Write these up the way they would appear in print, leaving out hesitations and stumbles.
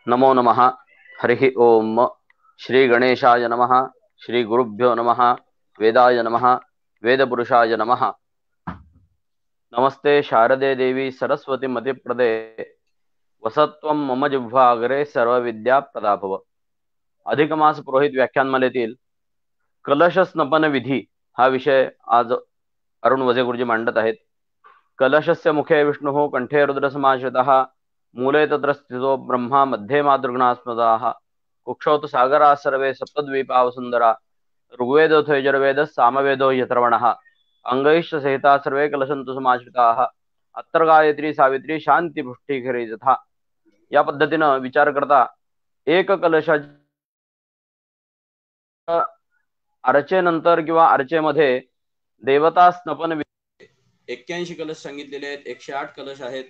नमो नमः। हरिः ओम। श्री गणेशाय नमः। श्री गुरुभ्यो नमः। वेदाय नमः। वेदपुरुषाय नमः। नमस्ते शारदे देवी सरस्वती मतिप्रदे वसत्वं मम जिह्वाग्रे सर्वविद्या प्रदाभव। अधिक मास पुरोहित व्याख्यानमालेतील कलश स्नपन विधी हा विषय आज अरुण वजे गुरुजी मांडत आहेत। कलशस्य मुखे विष्णुः कंठे रुद्रसमाश्रितः मूले तत्र स्थितो ब्रह्मा मध्ये मातृगणास्मदाः कुक्षौ तु सागराः सर्वे सप्तद्वीपा वसुन्धरा ऋग्वेदोऽथो यजुर्वेदः सामवेदो यथर्वणः अंगैश्च सहिता सर्वे कलशन्तु समाश्रिताः अत्र गायत्री सावित्री शांती पुष्टिकरी तथा या पद्धतीनं विचार करता एक कलशाच्या अर्चेनंतर किंवा अर्चेमध्ये देवता स्नपन 81 कलश सांगितलेले आहेत, 108 कलश आहेत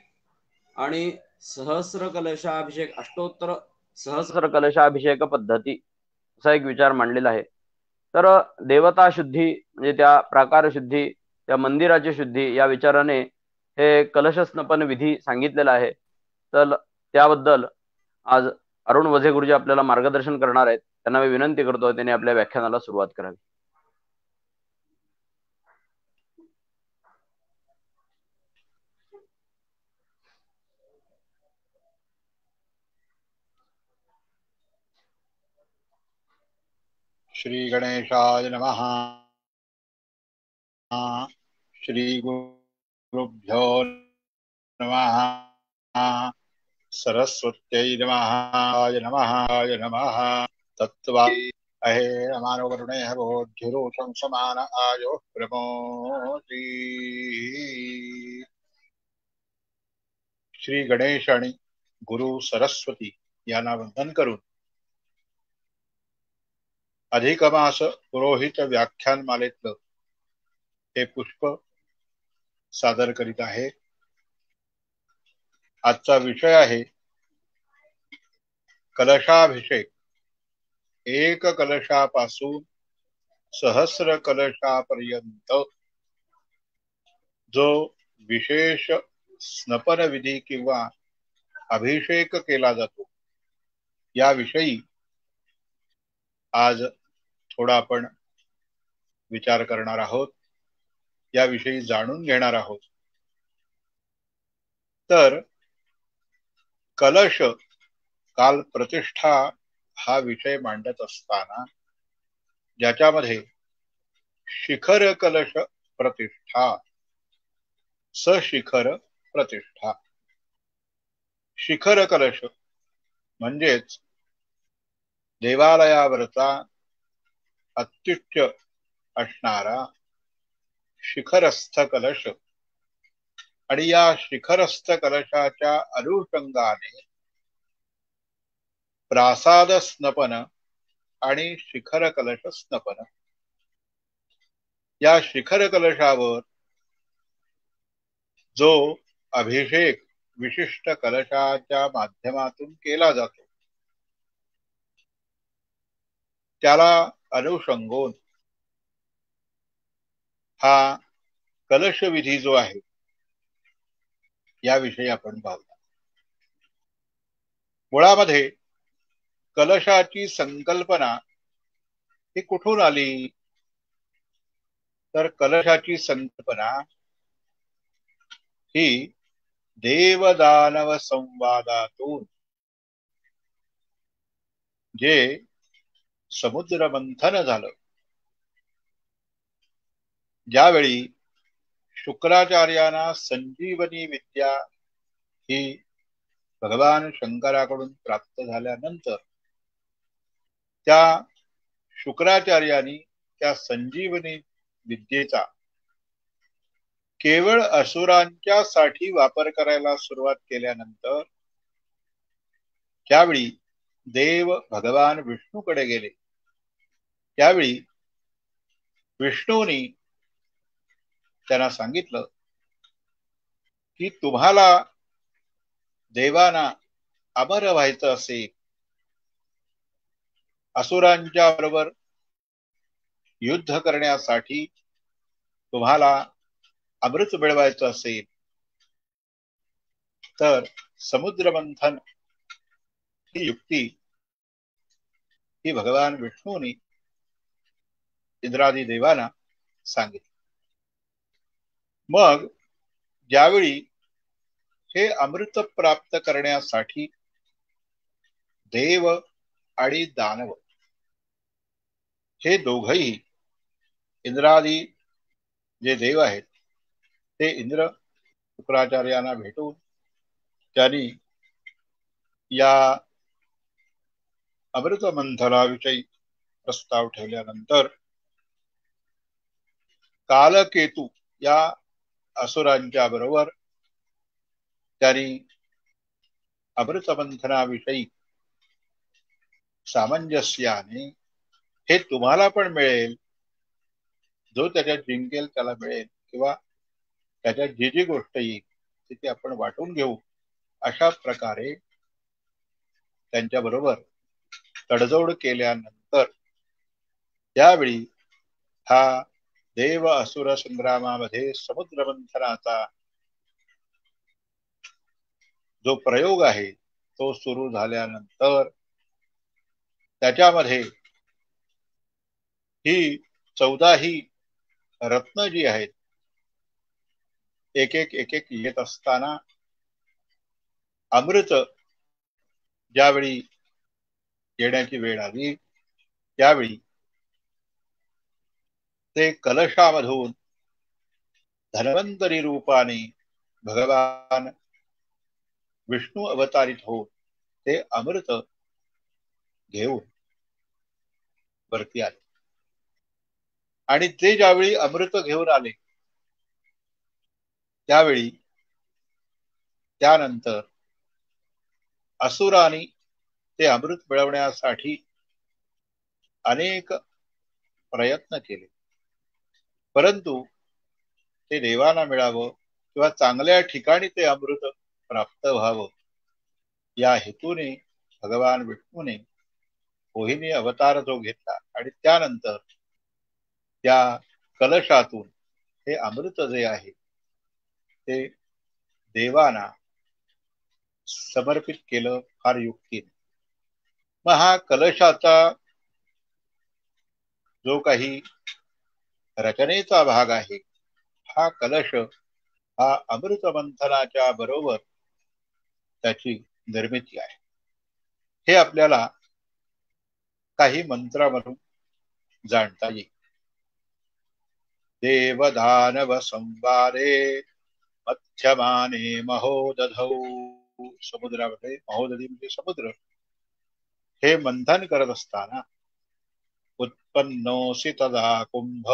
आणि सहस्र कलशाभिषेक अष्टोत्तर सहस्र कलशाभिषेक पद्धती असा एक विचार मांडलेला आहे। तर देवता शुद्धी म्हणजे त्या प्राकार शुद्धी, त्या मंदिराची शुद्धी या विचाराने हे कलश स्नपन विधी सांगितलेला आहे। तर त्याबद्दल आज अरुण वझे गुरुजी आपल्याला मार्गदर्शन करणार आहेत। त्यांना मी विनंती करतो त्यांनी आपल्या व्याख्यानाला सुरुवात करावी। श्री गणेशाय नमः। श्री गुरुभ्यो नमः। सरस्वत्यै नमः नमः। तत्त्वाय अहे मानवरुणेः बोधिरूपं समान आयो प्रमोदी। श्री गणेश आणि गुरु सरस्वती यांना वंदन करून अधिक मास पुरोहित व्याख्यान मालेतलं हे पुष्प सादर करीत आहे। आजचा विषय आहे कलशाभिषेक। एक कलशापासून सहस्र कलशापर्यंत जो विशेष स्नपन विधी किंवा अभिषेक केला जातो याविषयी आज थोडा आपण विचार करणार आहोत, याविषयी जाणून घेणार आहोत। तर कलश काल प्रतिष्ठा हा विषय मांडत असताना ज्याच्यामध्ये शिखर कलश प्रतिष्ठा, सशिखर प्रतिष्ठा, शिखर कलश म्हणजेच देवालयावरचा अत्युच्च असणारा शिखरस्थ कलश आणि या शिखरस्थ कलशाच्या अनुषंगाने प्रासाद स्नपन आणि शिखर कलश स्नपन, या शिखर कलशावर जो अभिषेक विशिष्ट कलशाच्या माध्यमातून केला जातो त्याला अनुषंगून हा कलश विधी जो आहे याविषयी आपण पाहूया। मुळामध्ये कलशाची संकल्पना ही कुठून आली? तर कलशाची संकल्पना ही देवदानव संवादातून, जे समुद्र मंथन झालं ज्यावेळी शुक्राचार्यांना संजीवनी विद्या ही भगवान शंकराकडून प्राप्त झाल्यानंतर त्या शुक्राचार्यांनी त्या संजीवनी विद्येचा केवळ असुरांच्या साठी वापर करायला सुरुवात केल्यानंतर त्यावेळी देव भगवान विष्णूकडे गेले। त्यावेळी विष्णूंनी त्यांना सांगितलं की तुम्हाला देवांना अमर व्हायचं असेल, असुरांच्या बरोबर युद्ध करण्यासाठी तुम्हाला अमृत मिळवायचं असेल तर समुद्र मंथन ही युक्ती ही भगवान विष्णूने इंद्रादी देवांना सांगितली. मग ज्यावेळी हे अमृत प्राप्त करण्यासाठी देव आणि दानव हे दोघही इंद्रादी जे देव आहेत ते इंद्र शुक्राचार्यांना भेटून त्यांनी या अमृत मंथनाविषयी प्रस्ताव ठेवल्यानंतर कालकेतू या असुरांच्या बरोबर त्यांनी अमृत मंथनाविषयी सामंजस्याने हे तुम्हाला पण मिळेल, जो त्याच्यात जिंकेल त्याला मिळेल, किंवा त्याच्यात जी जी गोष्ट येईल ती आपण वाटून घेऊ, अशा प्रकारे त्यांच्या बरोबर तडजोड केल्यानंतर त्यावेळी हा देव असुर संग्रामामध्ये समुद्र मंथनाचा जो प्रयोग आहे तो सुरू झाल्यानंतर त्याच्यामध्ये ही 14 रत्न जी आहेत एक एक येत असताना अमृत ज्यावेळी येण्याची वेळ आली त्यावेळी ते कलशामधून धन्वंतरी रूपाने भगवान विष्णू अवतारित होऊन ते अमृत घेऊन वरती आले. आणि ते ज्यावेळी अमृत घेऊन आले त्यावेळी त्यानंतर असुरांनी ते अमृत मिळवण्यासाठी अनेक प्रयत्न केले, परंतु ते देवांना मिळावं किंवा चांगल्या ठिकाणी ते अमृत प्राप्त व्हावं या हेतूने भगवान विष्णूने मोहिनी अवतार जो घेतला आणि त्यानंतर त्या कलशातून हे अमृत जे आहे ते देवांना समर्पित केलं फार युक्तीने. मग हा कलशाचा जो काही रचनेचा भाग आहे, हा कलश हा अमृत मंथनाच्या बरोबर त्याची निर्मिती आहे. हे आपल्याला काही मंत्रामधून जाणता येईल. देवदानव संवादे मध्यमाने महोदधौ, समुद्रामध्ये महोदधी म्हणजे समुद्र, हे मंथन करत असताना उत्पन्नोसी तदा कुंभ,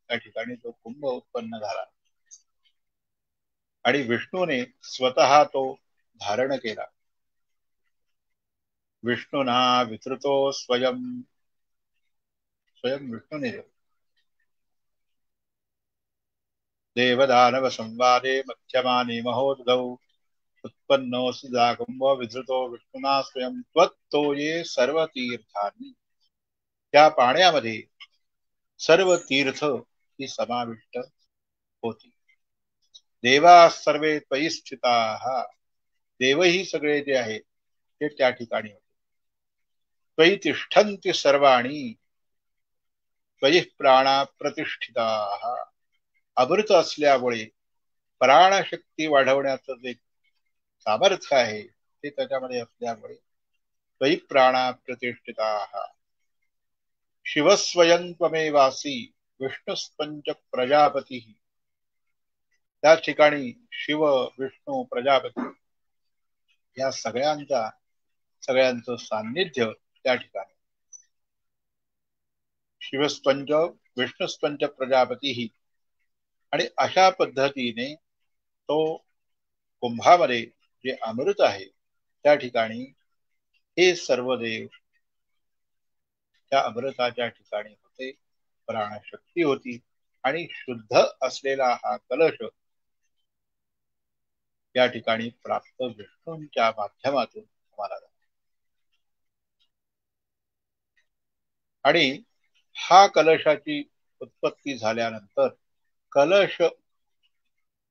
त्या ठिकाणी तो कुंभ उत्पन्न झाला आणि विष्णूने स्वतः तो धारण केला. विष्णुना वितृतो स्वयं विष्णूने देवदानव संवादे मध्यमाने महोदधौ उत्पन्नोसी तदा कुंभ विधृतो विष्णुना स्वयं त्वत्तोये सर्व तीर्थानी, त्या पाण्यामध्ये सर्व तीर्थ ही समाविष्ट होती. देवा सर्वे त्वयि स्थिताः, देवही सगळे जे आहे ते त्या ठिकाणी होते. त्वयि तिष्ठन्ति सर्वाणि त्वयि प्राणा प्रतिष्ठिताः, अमृत असल्यामुळे प्राणशक्ती वाढवण्याचं जे सामर्थ्य आहे ते त्याच्यामध्ये असल्यामुळे त्वयि प्राणा प्रतिष्ठिताः. शिवस्वयं त्वमेवासि विष्णुस्पंच प्रजापती, त्या ठिकाणी शिव विष्णू प्रजापती या सगळ्यांचं सान्निध्य त्या ठिकाणी. शिवस्पंच विष्णुस्पंच प्रजापती, आणि अशा पद्धतीने तो कुंभामध्ये जे अमृत आहे त्या ठिकाणी हे सर्व देव त्या अमृताच्या ठिकाणी होते. प्राणशक्ती होती आणि शुद्ध असलेला हा कलश या ठिकाणी प्राप्त विष्णूंच्या माध्यमातून तुम्हाला झाला. आणि हा कलशाची उत्पत्ती झाल्यानंतर कलश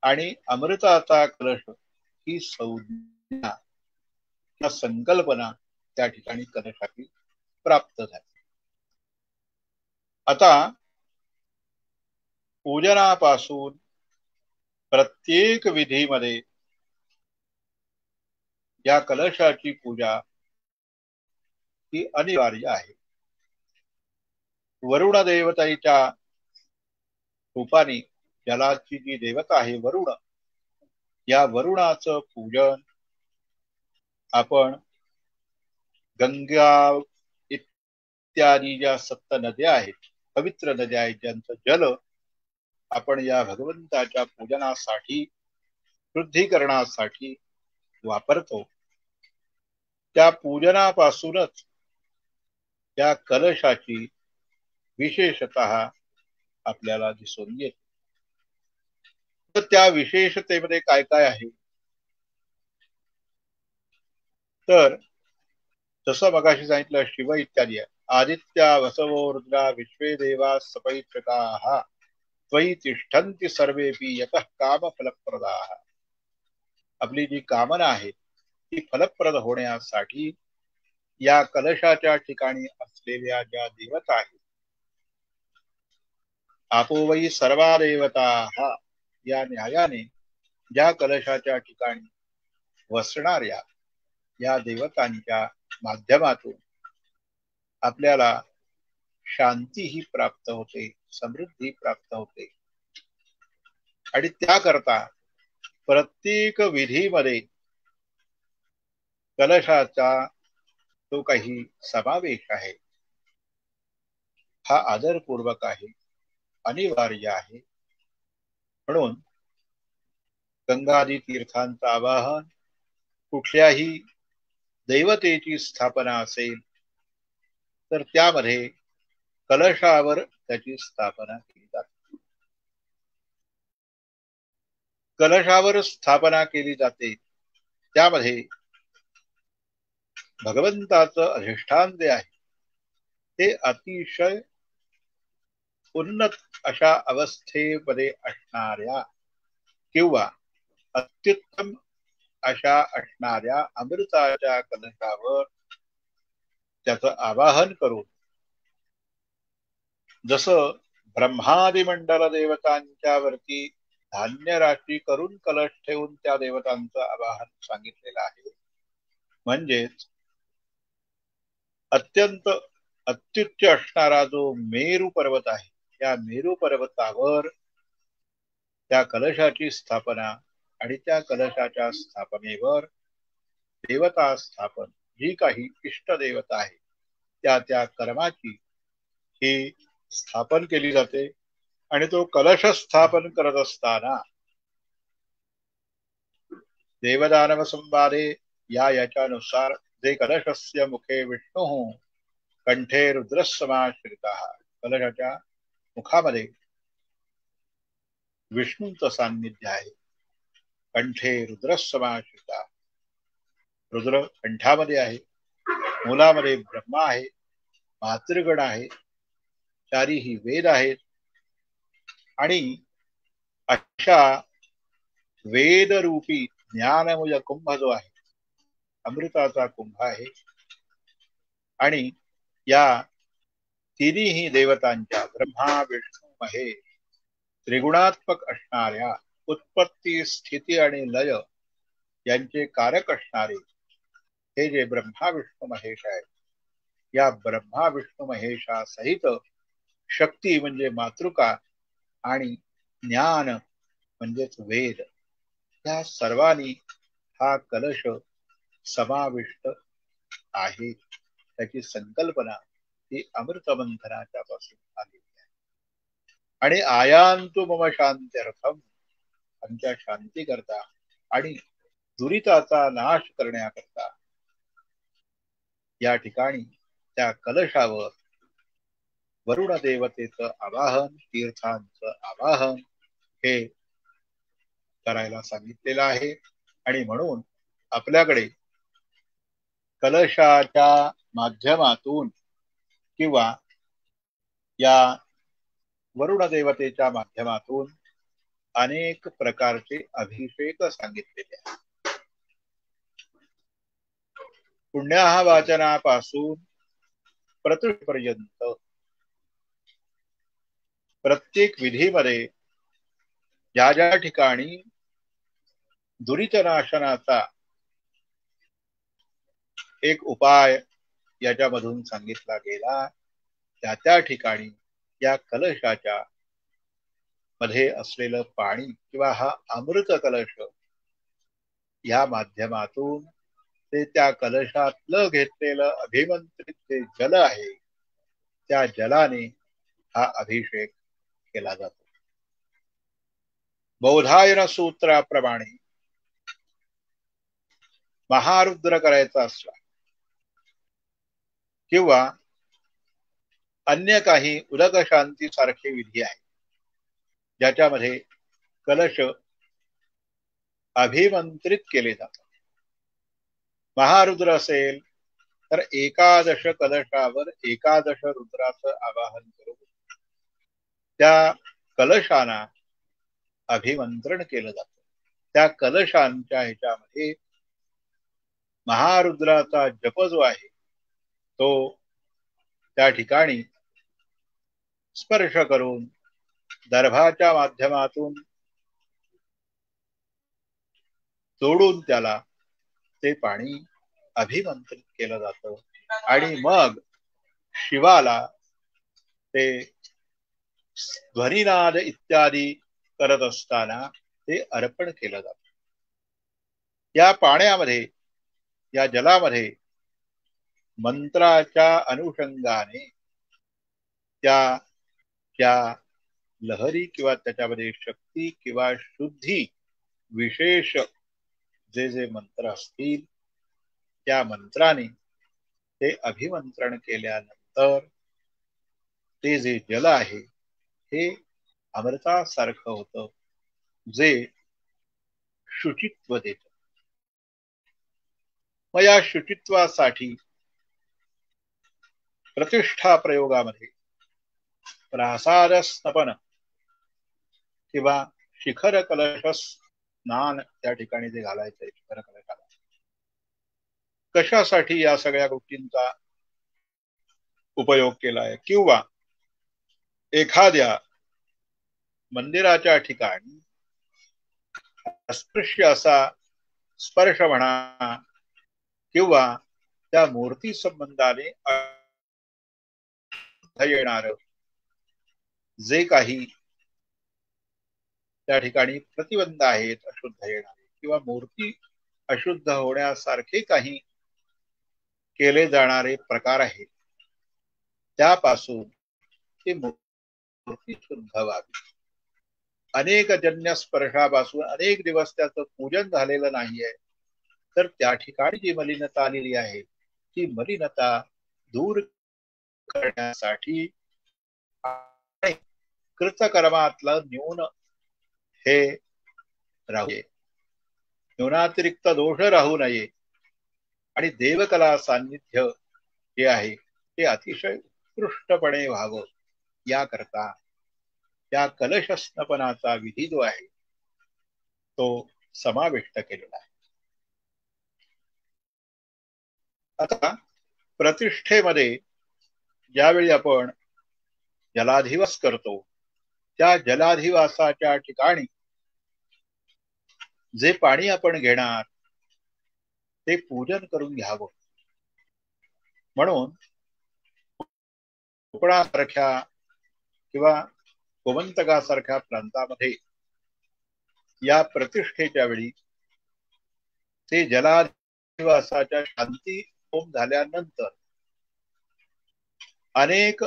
आणि अमृताचा कलश ही संज्ञा किंवा संकल्पना त्या ठिकाणी कलशाची प्राप्त झाली. आता पूजनापासून प्रत्येक विधीमध्ये या कलशाची पूजा ही अनिवार्य आहे. वरुण देवतेच्या रूपाने जलाची जी देवता आहे वरुण, या वरुणाचं पूजन आपण गंगा इत्यादी ज्या सप्त नद्या आहेत, पवित्र नद्या आहेत, ज्यांचं जल आपण या भगवंताच्या पूजनासाठी शुद्धीकरणासाठी वापरतो. त्या पूजनापासूनच त्या कलशाची विशेषतः आपल्याला दिसून येते. तर त्या विशेषतेमध्ये काय काय आहे, तर जसं मगाशी सांगितलं शिव इत्यादी आहे. आदित्या वसवो रुद्रा विश्वे देवा सपैत्रकाः त्वयि तिष्ठन्ति सर्वेपि यतः काम फलप्रदाः. आपली जी कामना आहे ती फलप्रद होण्यासाठी या कलशाच्या ठिकाणी असलेल्या ज्या देवता आहेत, आपो वै सर्वा देवताः, या न्यायाने ज्या कलशाच्या ठिकाणी वसणाऱ्या या देवतांच्या माध्यमातून आपल्याला शांती ही प्राप्त होते, समृद्धी प्राप्त होते. आणि त्याकरता प्रत्येक विधीमध्ये कलशाचा जो काही समावेश आहे हा आदरपूर्वक आहे, अनिवार्य आहे. म्हणून गंगादी तीर्थांचं आवाहन, कुठल्याही देवतेची स्थापना असेल तर त्यामध्ये कलशावर त्याची स्थापना केली जाते. कलशावर स्थापना केली जाते त्यामध्ये भगवंताचं अधिष्ठान जे आहे ते अतिशय उन्नत अशा अवस्थेमध्ये असणाऱ्या किंवा अत्युत्तम अशा असणाऱ्या अमृताच्या कलशावर त्याचं आवाहन करून, जसं ब्रह्मादी मंडल देवतांच्या वरती धान्य राशी करून कलश ठेवून त्या देवतांचं आवाहन सांगितलेलं आहे, म्हणजेच अत्यंत अत्युच्च असणारा जो मेरू पर्वत आहे त्या मेरू पर्वतावर त्या कलशाची स्थापना आणि त्या कलशाच्या स्थापनेवर देवता स्थापन, जी काही इष्ट देवता आहे त्या त्या कर्माची ही स्थापन केली जाते. आणि तो कलश स्थापन करत असताना देवदानव संवादे या याच्यानुसार जे कलशस्य मुखे विष्णू कंठे रुद्रसमाश्रिता, कलशाच्या मुखामध्ये विष्णूंचं सान्निध्य आहे, कंठे रुद्रसमाश्रिता, रुद्र कंठामध्ये आहे, मुलामध्ये ब्रह्मा आहे, मातृगण आहे, चारीही वेद आहेत. आणि अशा वेदरूपी ज्ञानमय कुंभ जो आहे, अमृताचा कुंभ आहे. आणि या तिन्ही देवतांच्या ब्रह्मा विष्णू महेश त्रिगुणात्मक असणाऱ्या उत्पत्ती स्थिती आणि लय यांचे कारक असणारे हे जे ब्रह्मा विष्णू महेश आहे, या ब्रह्मा विष्णू महेशासहित शक्ती म्हणजे मातृका आणि ज्ञान म्हणजेच वेद, या सर्वांनी हा कलश समाविष्ट आहे. त्याची संकल्पना ही अमृतमंथनाच्या पासून आलेली आहे. आणि आयांतु मम शांत्यर्थम, आमच्या शांती करता आणि दुरिताचा नाश करण्याकरता या ठिकाणी त्या कलशावर वरुण देवतेचं आवाहन, तीर्थांचं आवाहन हे करायला सांगितलेलं आहे. आणि म्हणून आपल्याकडे कलशाच्या माध्यमातून किंवा या वरुण देवतेच्या माध्यमातून अनेक प्रकारचे अभिषेक सांगितलेले आहेत. पुण्याहवाचनापासून प्रतिपर्यंत प्रत्येक विधीमध्ये ज्या ज्या ठिकाणी दुरितनाशनाचा एक उपाय याच्यामधून सांगितला गेला, त्या त्या ठिकाणी या कलशाच्या मध्ये असलेलं पाणी किंवा हा अमृत कलश या माध्यमातून ते त्या कलशातलं घेतलेलं अभिमंत्रित जे जल आहे त्या जलाने हा अभिषेक केला जातो. बौधायन सूत्राप्रमाणे महारुद्र करायचा असला किंवा अन्य काही उदक शांती सारखे विधी आहे ज्याच्यामध्ये कलश अभिमंत्रित केले जातात. महारुद्र असेल तर 11 कलशावर 11 रुद्राचं आवाहन करून त्या कलशांना अभिमंत्रण केलं जातं. त्या कलशांच्या ह्याच्यामध्ये महारुद्राचा जप जो आहे तो त्या ठिकाणी स्पर्श करून दर्भाच्या माध्यमातून जोडून त्याला ते पाणी अभिमंत्रित केलं जातं आणि मग शिवाला ते ध्वनिनाद इत्यादी करत असताना ते अर्पण केलं जातं. या पाण्यामध्ये या जलामध्ये मंत्राच्या अनुषंगाने त्या लहरी किंवा त्याच्यामध्ये शक्ती किंवा शुद्धी विशेष जे जे मंत्र असतील त्या मंत्राने ते अभिमंत्रण केल्यानंतर ते जे जल आहे हे अमृतासारखं होतं जे शुचित्व देत. मग या शुचित्वासाठी प्रतिष्ठा प्रयोगामध्ये प्रासाद स्नपन किंवा शिखर कलश स्नान त्या ठिकाणी जे घालायचंय शिखर कलशाला कशासाठी या सगळ्या गोष्टींचा उपयोग केलाय किंवा एखाद्या मंदिराच्या ठिकाणी अस्पृश्य असा स्पर्श म्हणा किंवा त्या मूर्ती संबंधाने येणार जे काही त्या ठिकाणी प्रतिबंध आहेत अशुद्ध येणारे किंवा मूर्ती अशुद्ध होण्यासारखे काही केले जाणारे प्रकार आहेत त्यापासून ती मूर्ती शुद्ध व्हावी. अनेक जन्य स्पर्शापासून अनेक दिवस त्याचं पूजन झालेलं नाहीये तर त्या ठिकाणी जी मलिनता आलेली आहे ती मलिनता दूर करण्यासाठी कृतकर्मातलं न्यून हे राहू नये, न्यूनातिरिक्त दोष राहू नये आणि देवकला सान्निध्य जे आहे ते अतिशय उत्कृष्टपणे व्हावं याकरता त्या कलश स्नपनाचा विधी जो आहे तो समाविष्ट केलेला आहे. आता प्रतिष्ठेमध्ये ज्यावेळी आपण जलाधिवास करतो त्या जलाधिवासाच्या ठिकाणी जे पाणी आपण घेणार ते पूजन करून घ्यावं. म्हणून कोकणासारख्या किंवा गोमंतकासारख्या प्रांतामध्ये या प्रतिष्ठेच्या वेळी ते जलाधिवासाच्या शांती होम झाल्यानंतर अनेक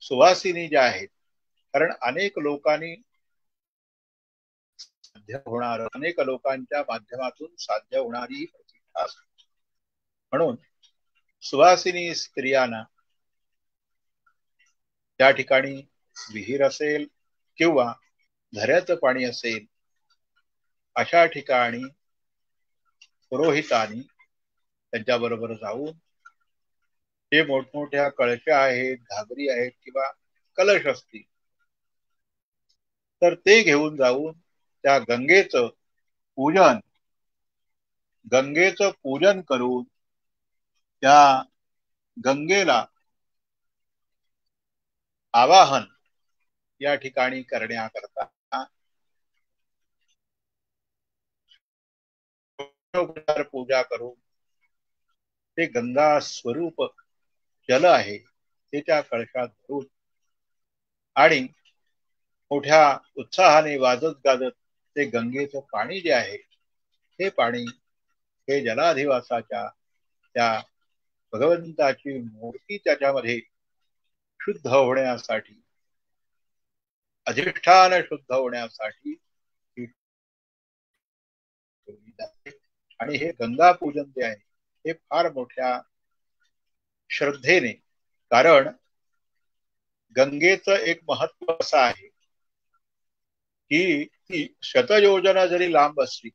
सुवासिनी ज्या आहेत कारण अनेक लोकांनी साध्य होणार अनेक लोकांच्या माध्यमातून साध्य होणारी ही प्रतिष्ठा असते. म्हणून सुवासिनी स्त्रियांना त्या ठिकाणी विहीर असेल किंवा झऱ्याचं पाणी असेल अशा ठिकाणी पुरोहितांनी त्यांच्याबरोबर जाऊन ते मोठमोठ्या कळशा आहेत घागरी आहेत किंवा कलश असतील तर ते घेऊन जाऊन त्या गंगेचं पूजन करून त्या गंगेला आवाहन या ठिकाणी करण्याकरता पूजा करून ते गंगा स्वरूप जल आहे ते त्या कळशात भरून आणि मोठ्या उत्साहाने वाजत गाजत ते गंगेचं पाणी जे आहे हे पाणी हे जलाधिवासाच्या त्या भगवंताची मूर्ती त्याच्यामध्ये शुद्ध होण्यासाठी अधिष्ठान शुद्ध होण्यासाठी आणि हे गंगा पूजन जे आहे हे फार मोठ्या श्रद्धेने, कारण गंगेचं एक महत्व असं आहे की ती शतयोजना जरी लांब असली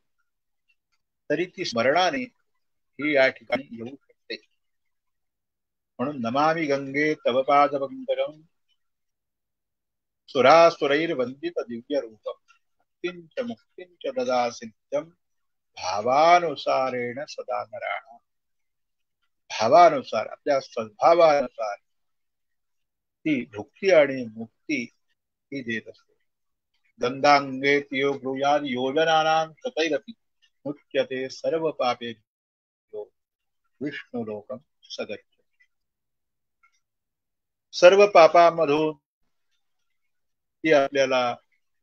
तरी ती स्मरणाने ही या ठिकाणी येऊ शकते. म्हणून नमामि गंगे तव पाद पंकजं सुरासुरैर्वंदित दिव्य रूप मुक्तिंच मुक्तिंच ददासि नित्यं भावानुसारेण सदा नराणां. भावानुसार आपल्या सद्भावानुसार ती भुक्ती आणि मुक्ती ही देत असते. गंगांगे तियो ब्रूयाद योजनानां ततैरपि मुच्यते सर्व पापे विष्णु लोकम सगच्छ. सर्व पापांमधून ती आपल्याला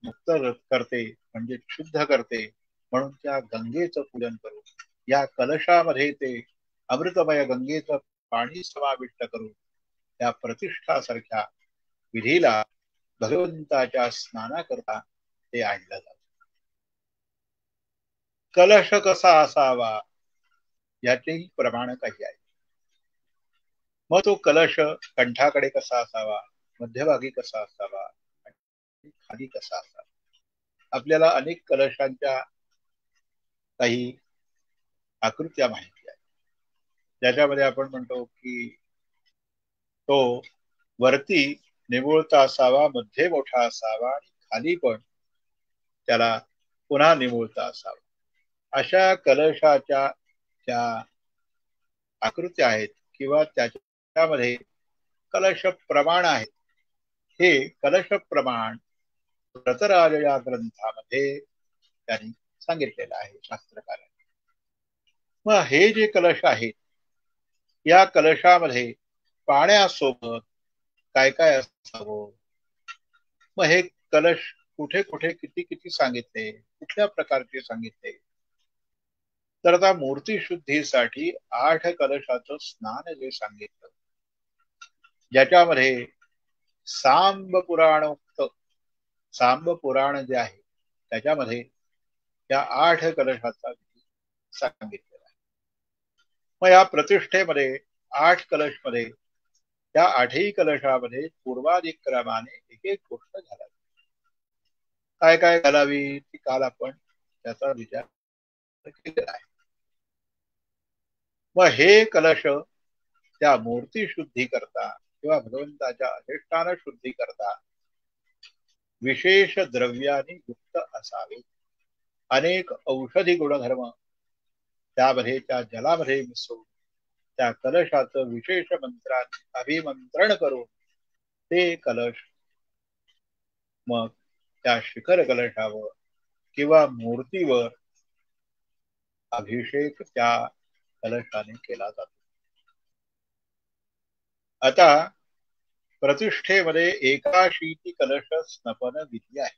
मुक्त करते म्हणजे शुद्ध करते. म्हणून त्या गंगेचं पूजन करू. या कलशामध्ये ते अमृतमय गंगेचं पाणी समाविष्ट करून त्या प्रतिष्ठासारख्या विधीला भगवंताच्या स्नानाकरता ते आणलं जातं. कलश कसा असावा याचेही प्रमाण काही आहे. मग तो कलश कंठाकडे कसा असावा, मध्यभागी कसा असावा, खाली कसा असावा. आपल्याला अनेक कलशांच्या काही आकृत्या माहिती आहेत, ज्याच्यामध्ये आपण म्हणतो की तो वरती निमुळता असावा, मध्ये मोठा असावा आणि खाली पण त्याला पुन्हा निमुळता असावा. अशा कलशाच्या त्या आकृत्या आहेत किंवा त्याच्यामध्ये कलश प्रमाण आहेत. हे कलश प्रमाण व्रतराज या ग्रंथामध्ये त्यांनी सांगितलेलं आहे शास्त्रकारांनी. मग हे जे कलश आहेत या कलशामध्ये पाण्यासोबत काय काय असावं, मग हे कलश कुठे कुठे किती किती सांगितले, कुठल्या प्रकारचे सांगितले, तर आता मूर्ती शुद्धीसाठी 8 कलशाचं स्नान जे सांगितलं, ज्याच्यामध्ये सांब पुराणोक्त सांब पुराण जे आहे त्याच्यामध्ये त्या 8 कलशाचा सांगितलेला आहे. मग या प्रतिष्ठेमध्ये 8 कलश मध्ये त्या 8ही कलशामध्ये पूर्वाधिक्रमाने एक एक गोष्ट घालावी. काय काय घालावी ती काल आपण त्याचा विचार केलेला आहे. मग हे कलश त्या मूर्ती शुद्धी करता किंवा भगवंताच्या अधिष्ठान शुद्धी करता विशेष द्रव्याने युक्त असावे. अनेक औषधी गुणधर्म त्यामध्ये त्या जलामध्ये मिसळून त्या कलशाचं विशेष मंत्रात अभिमंत्रण करून ते कलश मग त्या शिखर कलशावर किंवा मूर्तीवर अभिषेक त्या कलशाने केला जातो. आता प्रतिष्ठेमध्ये 81 कलश स्नपन विधी आहे.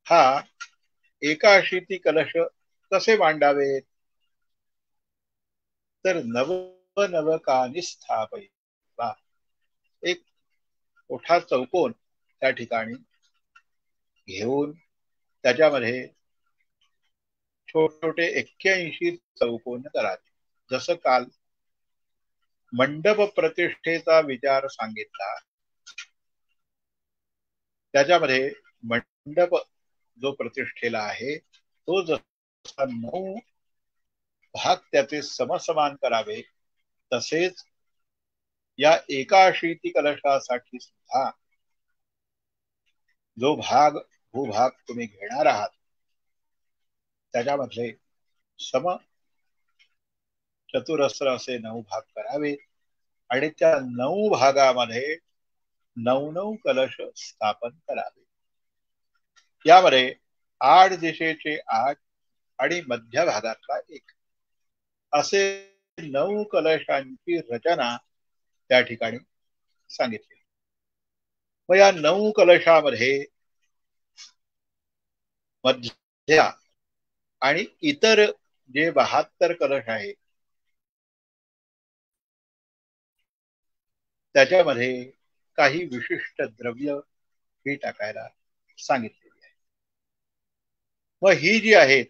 हा 81 कलश कसे मांडावेत, तर नवनवकानी स्थापयित्वा एक मोठा चौकोन त्या ठिकाणी घेऊन त्याच्यामध्ये छोटे 81 चौकोन करावे. जसं काल मंडप प्रतिष्ठेचा विचार सांगितला, त्याच्यामध्ये मंडप जो प्रतिष्ठेला आहे तो जसा 9 भाग त्याचे समसमान करावे, तसेच या 81 कलशासाठी सुद्धा जो भूभाग तुम्ही घेणार आहात त्याच्यामध्ये सम चतुरस्र असे 9 भाग करावे आणि त्या 9 भागामध्ये 9 कलश स्थापन करावे. यामध्ये 8 दिशेचे 8 आणि मध्य भागातला 1 असे 9 कलशांची रचना त्या ठिकाणी सांगितली. व या 9 कलशामध्ये मध्या आणि इतर जे 72 कलश आहे त्याच्यामध्ये काही विशिष्ट द्रव्य ही टाकायला सांगितलेली आहे. व ही जी आहेत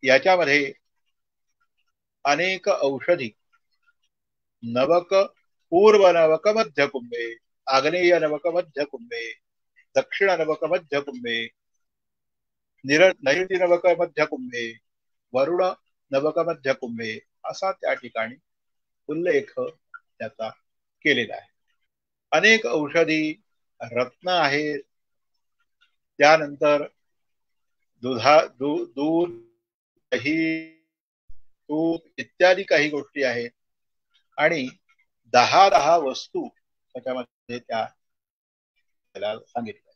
याच्यामध्ये अनेक औषधी नवक पूर्व नवक मध्य कुंभे, आग्नेय नवक मध्य कुंभे, दक्षिण नवक मध्य कुंभे, नैऋती नवक मध्य कुंभे, वरुण नवक मध्य कुंभे असा त्या ठिकाणी उल्लेख त्याचा केलेला आहे. अनेक औषधी रत्न आहेत. त्यानंतर दूध, दही, तूप इत्यादी काही गोष्टी आहेत आणि 10 वस्तू त्याच्यामध्ये त्या सांगितल्या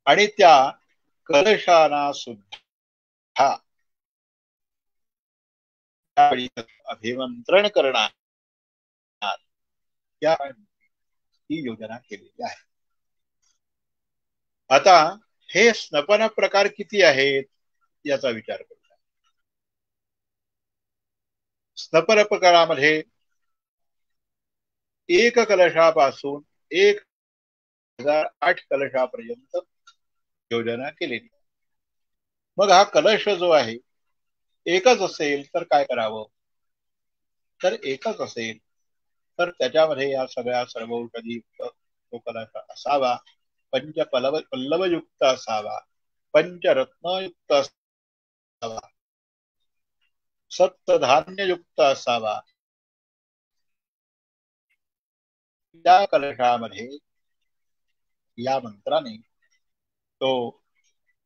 आणि त्या कलशांना सुद्धा त्यावेळी अभिमंत्रण करणार त्या ही योजना केलेली आहे. आता हे स्नपन प्रकार किती आहेत याचा विचार करूया. स्नपन प्रकारामध्ये 1 कलशापासून 1008 कलशापर्यंत योजना केलेली. मग हा कलश जो आहे एकच असेल तर काय करावं? तर एकच असेल तर त्याच्यामध्ये या सगळ्या सर्व औषधीयुक्त तो कलश असावा, पल्लवयुक्त असावा, पंचरत्नयुक्त असावा, सप्तधान्ययुक्त असावा. त्या कलशामध्ये या मंत्राने तो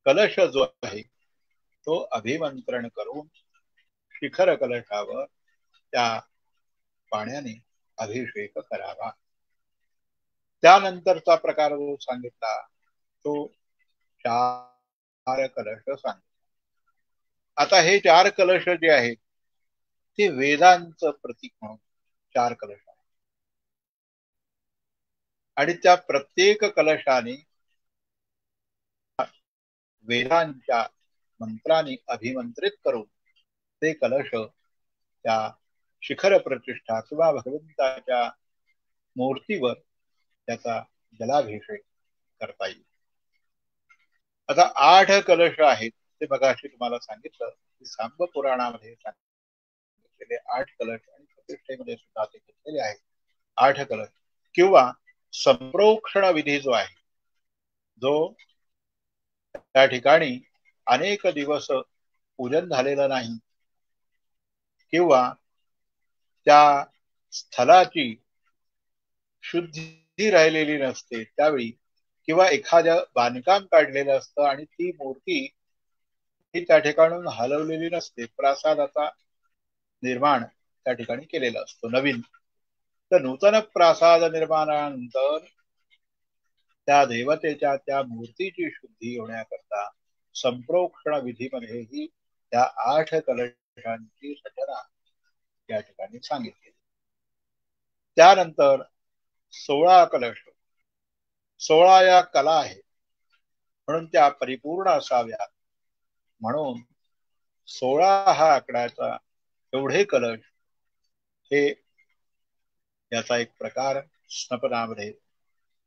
कलश जो आहे तो अभिमंत्रण करून शिखर कलशावर त्या पाण्याने अभिषेक करावा. त्यानंतरचा प्रकार जो सांगितला तो 4 कलश सांगितला. आता हे 4 कलश जे आहेत ते वेदांचं प्रतीक म्हणून 4 कलश आहेत आणि त्या प्रत्येक कलशाने वेदांच्या मंत्राने अभिमंत्रित करून ते कलश त्या शिखर प्रतिष्ठा किंवा भगवंताच्या मूर्तीवर त्याचा जलाभिषेक करता येईल. आता 8 कलश आहेत ते मगाशी तुम्हाला सांगितलं की सांब पुराणामध्ये सांगितलेले 8 कलश आणि प्रतिष्ठेमध्ये सुद्धा ते घेतलेले आहेत. 8 कलश किंवा संप्रोक्षण विधी जो आहे जो त्या ठिकाणी अनेक दिवस पूजन झालेलं नाही किंवा त्या स्थलाची शुद्धी राहिलेली नसते त्यावेळी किंवा एखाद्या बांधकाम काढलेलं असतं आणि ती मूर्ती ही त्या ठिकाणून हलवलेली नसते, प्रासादाचा निर्माण त्या ठिकाणी केलेला असतो नवीन. तर नूतन प्रासाद निर्माणानंतर त्या देवतेच्या त्या मूर्तीची शुद्धी होण्याकरता संप्रोक्षण विधीमध्येही त्या 8 कलशांची रचना या ठिकाणी सांगितली. त्यानंतर 16 कलश, 16 या कला आहेत म्हणून त्या परिपूर्ण असाव्या म्हणून 16 हा आकड्याचा एवढे कलश हे याचा एक प्रकार स्नपनामध्ये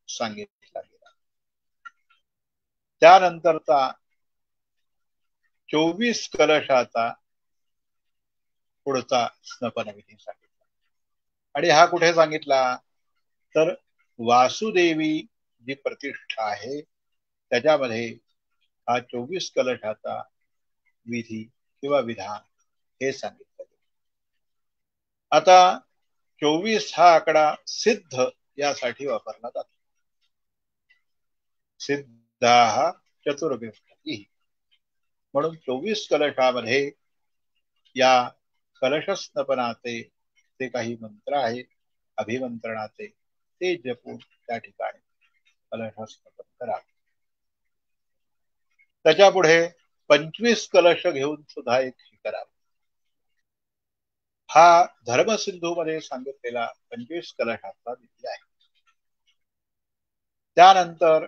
सांगितला गेला. त्यानंतरचा 24 कलशाचा पुढचा स्नपन विधी सांगितला आणि हा कुठे सांगितला तर वासुदेवी जी प्रतिष्ठा आहे त्याच्यामध्ये हा 24 कलशाचा विधी किंवा विधान हे सांगितलं. आता 24 हा आकडा सिद्ध यासाठी वापरला जातो. सिद्धा चतुर्विंशती म्हणून 24 कलशामध्ये या कलशस्नपनाचे ते काही मंत्र आहेत अभिमंत्रणाचे ते जपून त्या ठिकाणी कलशस्नपन करा. त्याच्या पुढे 25 कलश घेऊन सुद्धा एक करा. हा धर्मसिंधू मध्ये सांगितलेला 25 कलशाचा विधी आहे. त्यानंतर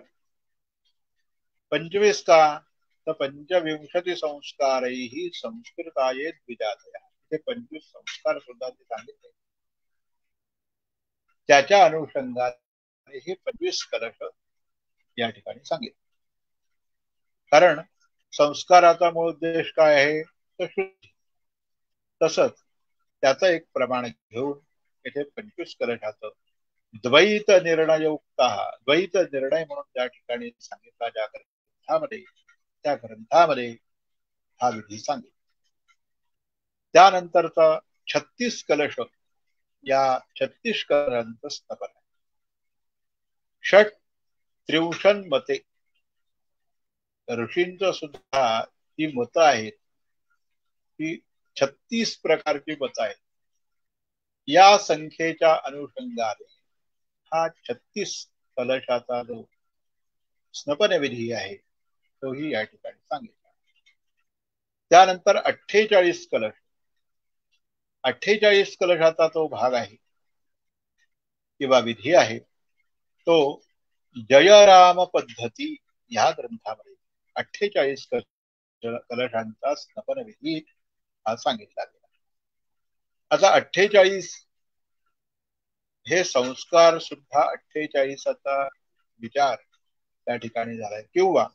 25 का तर 25 संस्कारही संस्कृताये द्विजातया, ते 25 संस्कार सुद्धा ते सांगितले. त्याच्या अनुषंगाने हे 25 कलश या ठिकाणी सांगितले. कारण संस्काराचा मूळ उद्देश काय आहे तर शुद्धी. तसंच त्याचं एक प्रमाण घेऊन येथे 25 कलशाचं द्वैत निर्णययुक्त द्वैत निर्णय म्हणून त्या ठिकाणी सांगितला ज्या ग्रंथामध्ये त्या ग्रंथामध्ये हा विधी सांगितला. त्यानंतरचा 36 कलश या 36 कलशांचं स्थापन आहे. षट त्रिंशन मते ऋषींच सुद्धा ही मतं आहेत ती 36 प्रकारची मतं आहेत. या संख्येच्या अनुषंगाने हा 36 कलशाचा जो स्नपन विधी आहे तोही या ठिकाणी सांगितला. त्यानंतर 48 कलश 48 कलशाचा तो भाग आहे किंवा विधी आहे तो जयराम पद्धती या ग्रंथामध्ये 48 कलशांचा स्नपन विधी हा सांगितला गेला. आता 48 हे संस्कार सुद्धा 48चा विचार त्या ठिकाणी झालाय किंवा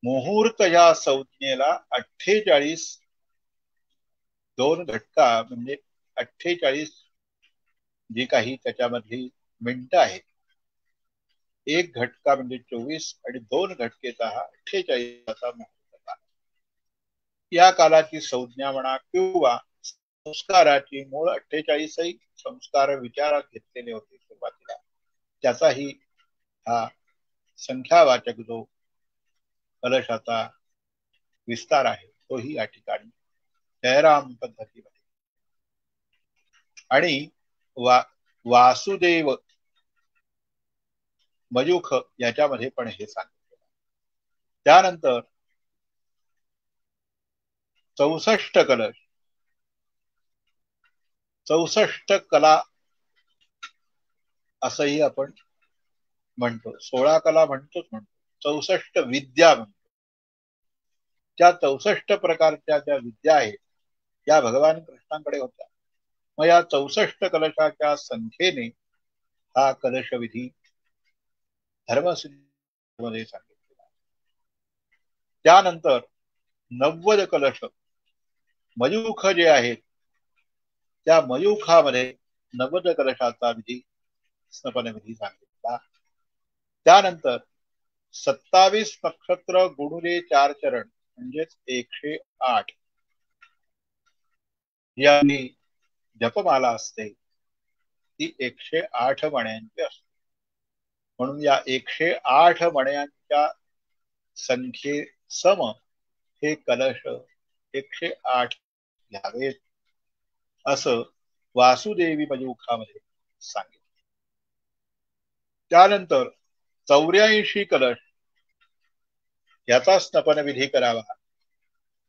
मुहूर्त या संज्ञेला 48 दोन घटका म्हणजे 48 जी काही त्याच्यामधली मिनिटं आहेत एक घटका म्हणजे 24 आणि दोन घटकेचा हा 48चा मुहूर्त काल. या कालाची संज्ञा म्हणा किंवा संस्काराची मूळ 48 संस्कार विचारात घेतलेले होते सुरुवातीला त्याचाही हा संख्यावाचक जो कलशाचा विस्तार आहे तोही या ठिकाणी जयराम पद्धतीमध्ये आणि वासुदेव मयूख याच्यामध्ये पण हे सांगितलं. त्यानंतर 64 कलश 64 कला असंही आपण म्हणतो. 16 कला म्हणतो 64 विद्या म्हणतो. त्या 64 प्रकारच्या ज्या विद्या आहेत या भगवान कृष्णांकडे होत्या. मग या 64 कलशाच्या संख्येने हा कलश विधी धर्मसिद्धीमध्ये सांगितलेला. त्यानंतर 90 कलश मयूख जे आहेत त्या मयूखामध्ये 90 कलशाचा विधी स्नपन विधी सांगितला. त्यानंतर 27 नक्षत्र गुणुले 4 चरण म्हणजेच 108 या जपमाला असते ती 108 मण्यांची असते. म्हणून या 108 मण्यांच्या संख्ये सम हे कलश 108 घ्यावेत असं वासुदेवी मयूखामध्ये सांगितलं. त्यानंतर 84 कलश याचा स्नपन विधी करावा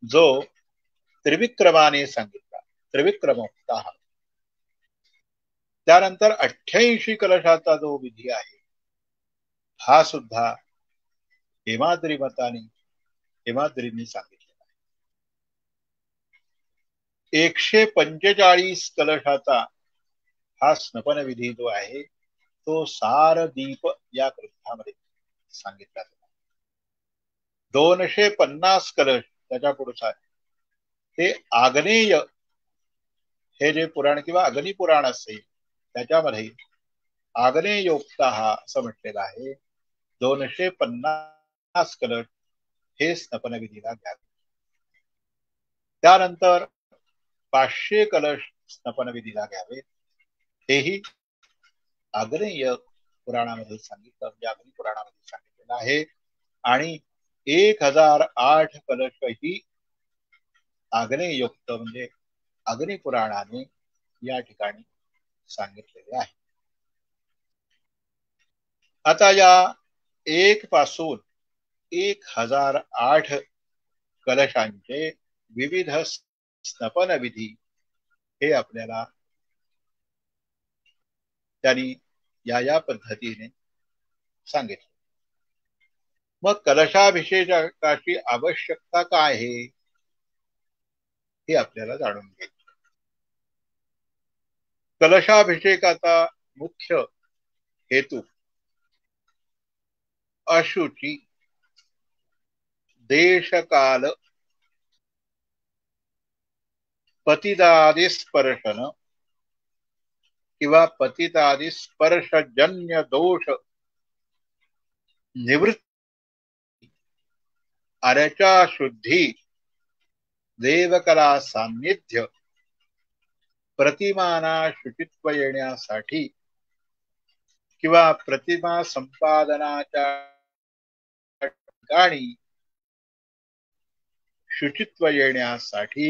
जो त्रिविक्रमाने सांगितला त्रिविक्रमोक्ता. त्यानंतर 88 कलशाचा जो विधी आहे हा सुद्धा हेमाद्री मताने हेमाद्रींनी सांगितलेला आहे. 145 कलशाचा हा स्नपन विधी जो आहे तो सारदीप या ग्रंथामध्ये सांगितला गेला. 250 कलश त्याच्या पुढचा ते आग्नेय हे जे पुराण किंवा अग्नी पुराण असेल त्याच्यामध्ये आग्नेयोक्ता हा असं म्हटलेलं आहे. 250 कलश हे स्नपन विधीला घ्यावे. त्यानंतर 500 कलश स्नपन विधीला घ्यावे. हेही आग्नेय पुराणामध्ये सांगितलं म्हणजे अग्नी पुराणामध्ये सांगितलेलं आहे. आणि 1008 कलश ही आग्नेयुक्त म्हणजे अग्निपुराणाने या ठिकाणी सांगितलेले आहे. आता या 1 पासून 1008 कलशांचे विविध स्नपन विधी हे आपल्याला त्यांनी या पद्धतीने सांगितले. मग कलशाभिषेकाची आवश्यकता काय आहे हे आपल्याला जाणून घ्यायचे. कलशाभिषेकाचा मुख्य हेतू अशुची, देशकाल, पतितादी स्पर्शन किंवा पतितादी स्पर्शजन्य दोष निवृत्ती, अर्चा शुद्धी, देवकला सान्निध्य, प्रतिमाना शुचित्व येण्यासाठी किंवा प्रतिमा संपादनाच्या ठिकाणी शुचित्व येण्यासाठी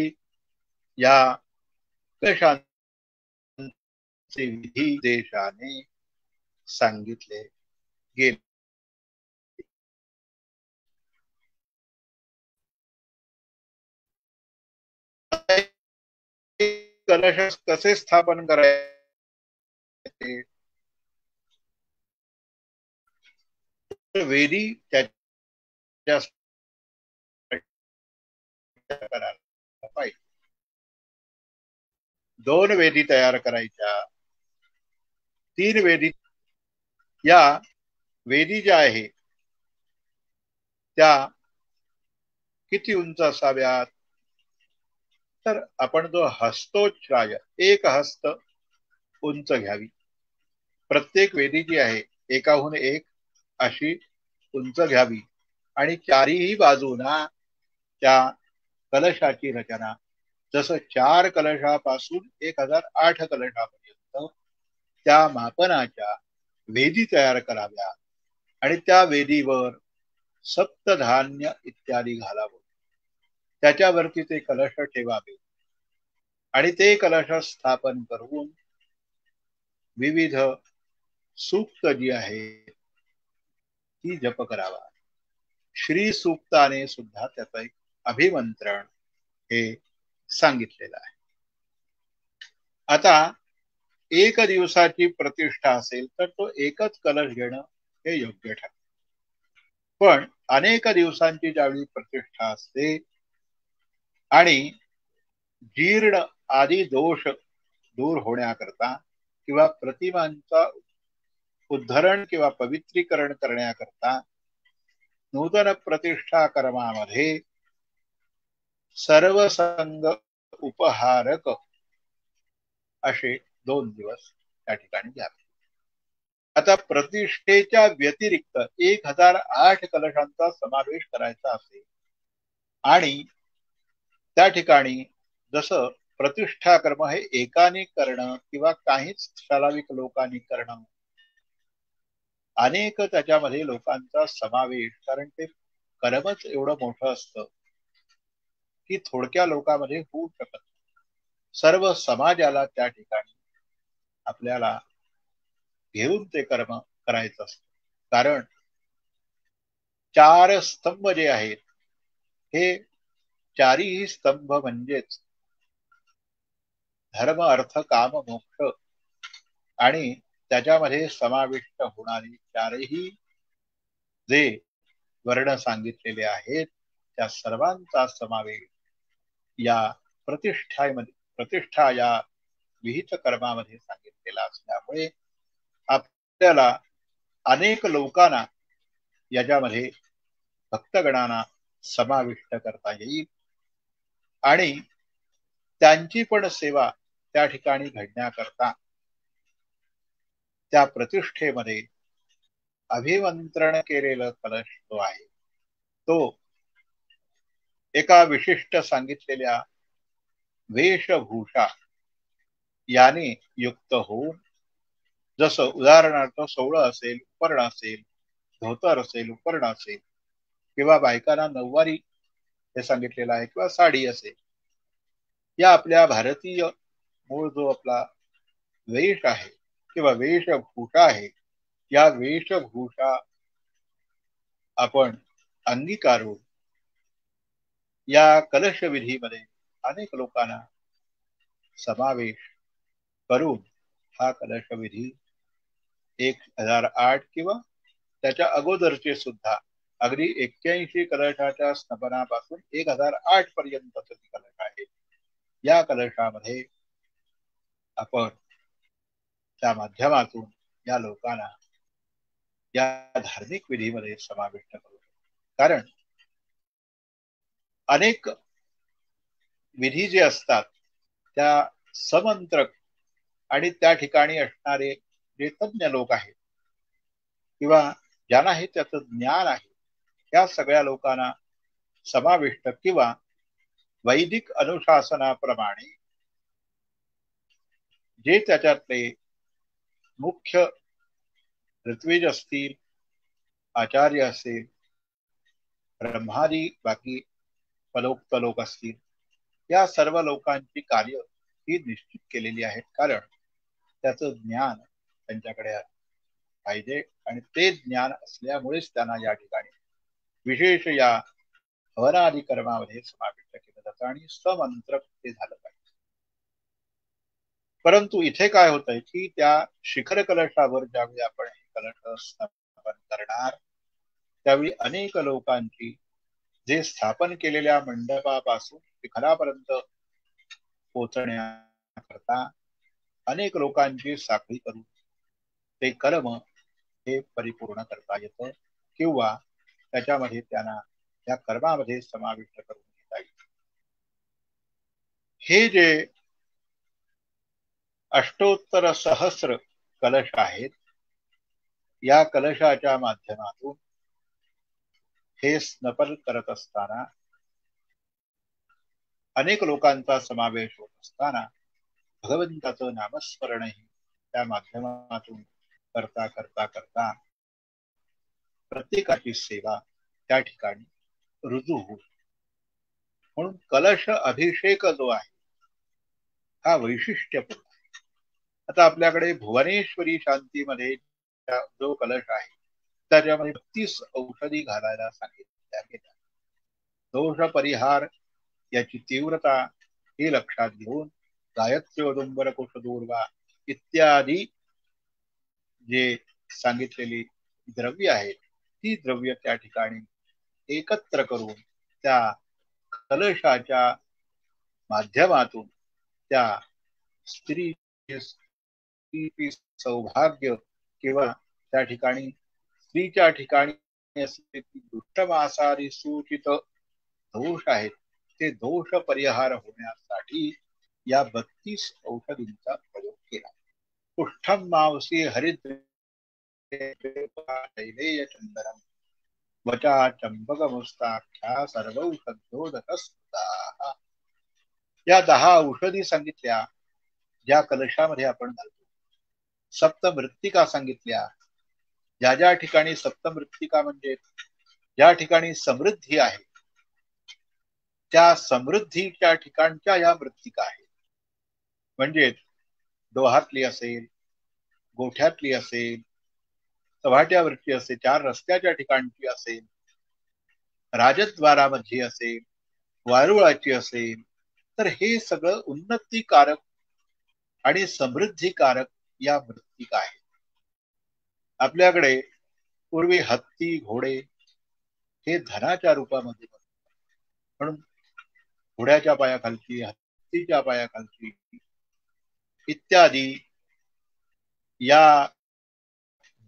या कलशांचे विधी देशाने सांगितले गेले. कलश कसे स्थापन करायचे, वेदी त्याच्या पाहिजे. 2 वेदी तयार करायच्या, 3 वेदी. या वेदी ज्या आहे त्या किती उंच असाव्यात, तर आपण जो हस्तोच्छ्राय 1 हस्त उंच घ्यावी. प्रत्येक वेदी जी आहे एकाहून एक अशी उंच घ्यावी आणि चारही बाजूना त्या कलशाची रचना जसं 4 कलशापासून 1008 कलशापर्यंत त्या मापनाच्या वेदी तयार कराव्या आणि त्या वेदीवर सप्तधान्य इत्यादी घालावं. त्याच्यावरती ते कलश ठेवावे आणि ते कलश स्थापन करून विविध सूक्त जी आहे ती जप करावा. श्री सूक्ताने सुद्धा त्याचं एक अभिमंत्रण हे सांगितलेलं आहे. आता 1 दिवसाची प्रतिष्ठा असेल तर तो एकच कलश घेणं हे योग्य ठरतं. पण अनेक दिवसांची ज्यावेळी प्रतिष्ठा असते आणि जीर्ण आदी दोष दूर होण्याकरता किंवा प्रतिमांचा उद्धरण किंवा पवित्रीकरण करण्याकरता नूतन प्रतिष्ठा कर्मामध्ये सर्वसंग उपहारक असे 2 दिवस त्या ठिकाणी घ्यावे. आता प्रतिष्ठेच्या व्यतिरिक्त 1008 कलशांचा समावेश करायचा असेल आणि त्या ठिकाणी जसं प्रतिष्ठा कर्म हे एकाने करणं किंवा काहीच ठराविक लोकांनी करणं, अनेक त्याच्यामध्ये लोकांचा समावेश, कारण ते कर्मच एवढं मोठं असतं की थोडक्या लोकांमध्ये होऊ शकत नाही. सर्व समाजाला त्या ठिकाणी आपल्याला घेऊन ते कर्म करायचं असतं. कारण 4 स्तंभ जे आहेत हे चारही स्तंभ म्हणजेच धर्म, अर्थ, काम, मोक्ष आणि त्याच्यामध्ये समाविष्ट होणारी 4ही जे वर्ण सांगितलेले आहेत त्या सर्वांचा समावेश या प्रतिष्ठा या विहित कर्मामध्ये सांगितलेला असल्यामुळे आपल्याला अनेक लोकांना याच्यामध्ये भक्तगणांना समाविष्ट करता येईल आणि त्यांची पण सेवा त्या ठिकाणी घडण्याकरता त्या प्रतिष्ठेमध्ये अभिमंत्रण केलेलं कलश जो आहे तो एका विशिष्ट सांगितलेल्या वेशभूषा याने युक्त होऊन, जसं उदाहरणार्थ सोवळं असेल, उपरण असेल, धोतर असेल, उपरण असेल किंवा बायकांना नऊवारी हे सांगितलेलं आहे किंवा साडी असेल, या आपल्या भारतीय मूळ जो आपला वेश आहे किंवा वेशभूषा आहे, या वेशभूषा आपण अंगीकारून या कलश विधीमध्ये अनेक लोकांना समावेश करून हा कलश विधी 1008 किंवा त्याच्या अगोदरचे सुद्धा अगदी 81 कलशाच्या स्थापनापासून 1008 पर्यंतचे कलश आहे. या कलशामध्ये आपण त्या माध्यमातून या लोकांना या धार्मिक विधीमध्ये समाविष्ट करू. कारण अनेक विधी जे असतात त्या समंत्रक आणि त्या ठिकाणी असणारे जे तज्ञ लोक आहेत किंवा ज्यांना हे त्याचं ज्ञान आहे, या सगळ्या लोकांना समाविष्ट किंवा वैदिक अनुशासनाप्रमाणे जे त्याच्यातले मुख्य ऋत्विज असतील, आचार्य असेल, ब्रह्मादी बाकी पलोक्त लोक असतील, या सर्व लोकांची कार्य ही निश्चित केलेली आहेत. कारण त्याचं ज्ञान त्यांच्याकडे पाहिजे आणि ते ज्ञान असल्यामुळेच त्यांना या ठिकाणी विशेष या हवनादी कर्मामध्ये समाविष्ट केलं जातं आणि समंत्रक ते झालं पाहिजे. परंतु इथे काय होतंय की त्या शिखर कलशावर ज्यावेळी आपण हे कलश स्थापन करणार त्यावेळी अनेक लोकांची जे स्थापन केलेल्या मंडपापासून शिखरापर्यंत पोहोचण्याकरता अनेक लोकांची साखळी करून ते कर्म हे परिपूर्ण करता येतं किंवा त्याच्यामध्ये त्यांना या कर्मामध्ये समाविष्ट करून घेता येईल. हे जे अष्टोत्तर सहस्र कलश आहेत, या कलशाच्या माध्यमातून हे स्नपन करत असताना अनेक लोकांचा समावेश होत असताना भगवंताचं नामस्मरणही त्या माध्यमातून करता करता करता प्रत्येकाची सेवा त्या ठिकाणी रुजू होईल. म्हणून कलश अभिषेक जो आहे हा वैशिष्ट्यपूर्ण आहे. आता आपल्याकडे भुवनेश्वरी शांतीमध्ये जो कलश आहे त्याच्यामध्ये 32 औषधी घालायला सांगितल्या गेल्या. दोष परिहार याची तीव्रता हे लक्षात घेऊन गायत्री औदुंबर कुशदूर्वा इत्यादी जे सांगितलेली द्रव्य आहेत ती द्रव्य त्या ठिकाणी एकत्र करून त्या कलशाच्या माध्यमातून त्या स्त्री सौभाग्य किंवा त्या ठिकाणी स्त्रीच्या ठिकाणी असलेली दुष्टमासारी सूचित दोष आहेत ते दोष परिहार होण्यासाठी या 32 औषधींचा प्रयोग केला. पुष्ठम मावसी हरिद्र चंदनम वचा चंपकमुस्ताख्या सर्वौषधोदकस्मृताः. या 10 औषधी सांगितल्या ज्या कलशामध्ये आपण घालतो. सप्तमृत्तिका सांगितल्या ज्या ज्या ठिकाणी सप्तमृत्तिका म्हणजे ज्या ठिकाणी समृद्धी आहे त्या समृद्धीच्या ठिकाणच्या या मृत्तिका आहेत. म्हणजे डोहातली असेल, गोठ्यातली असेल, चव्हाट्यावरची असेल, 4 रस्त्याच्या ठिकाणची असेल, राजद्वारामध्ये असेल, वारुळाची असेल, तर हे सगळं उन्नतीकारक आणि समृद्धीकारक या मृत्तिका आहेत. आपल्याकडे पूर्वी हत्ती, घोडे हे धनाच्या रूपामध्ये म्हणून घोड्याच्या पायाखालची, हत्तीच्या पायाखालची इत्यादी या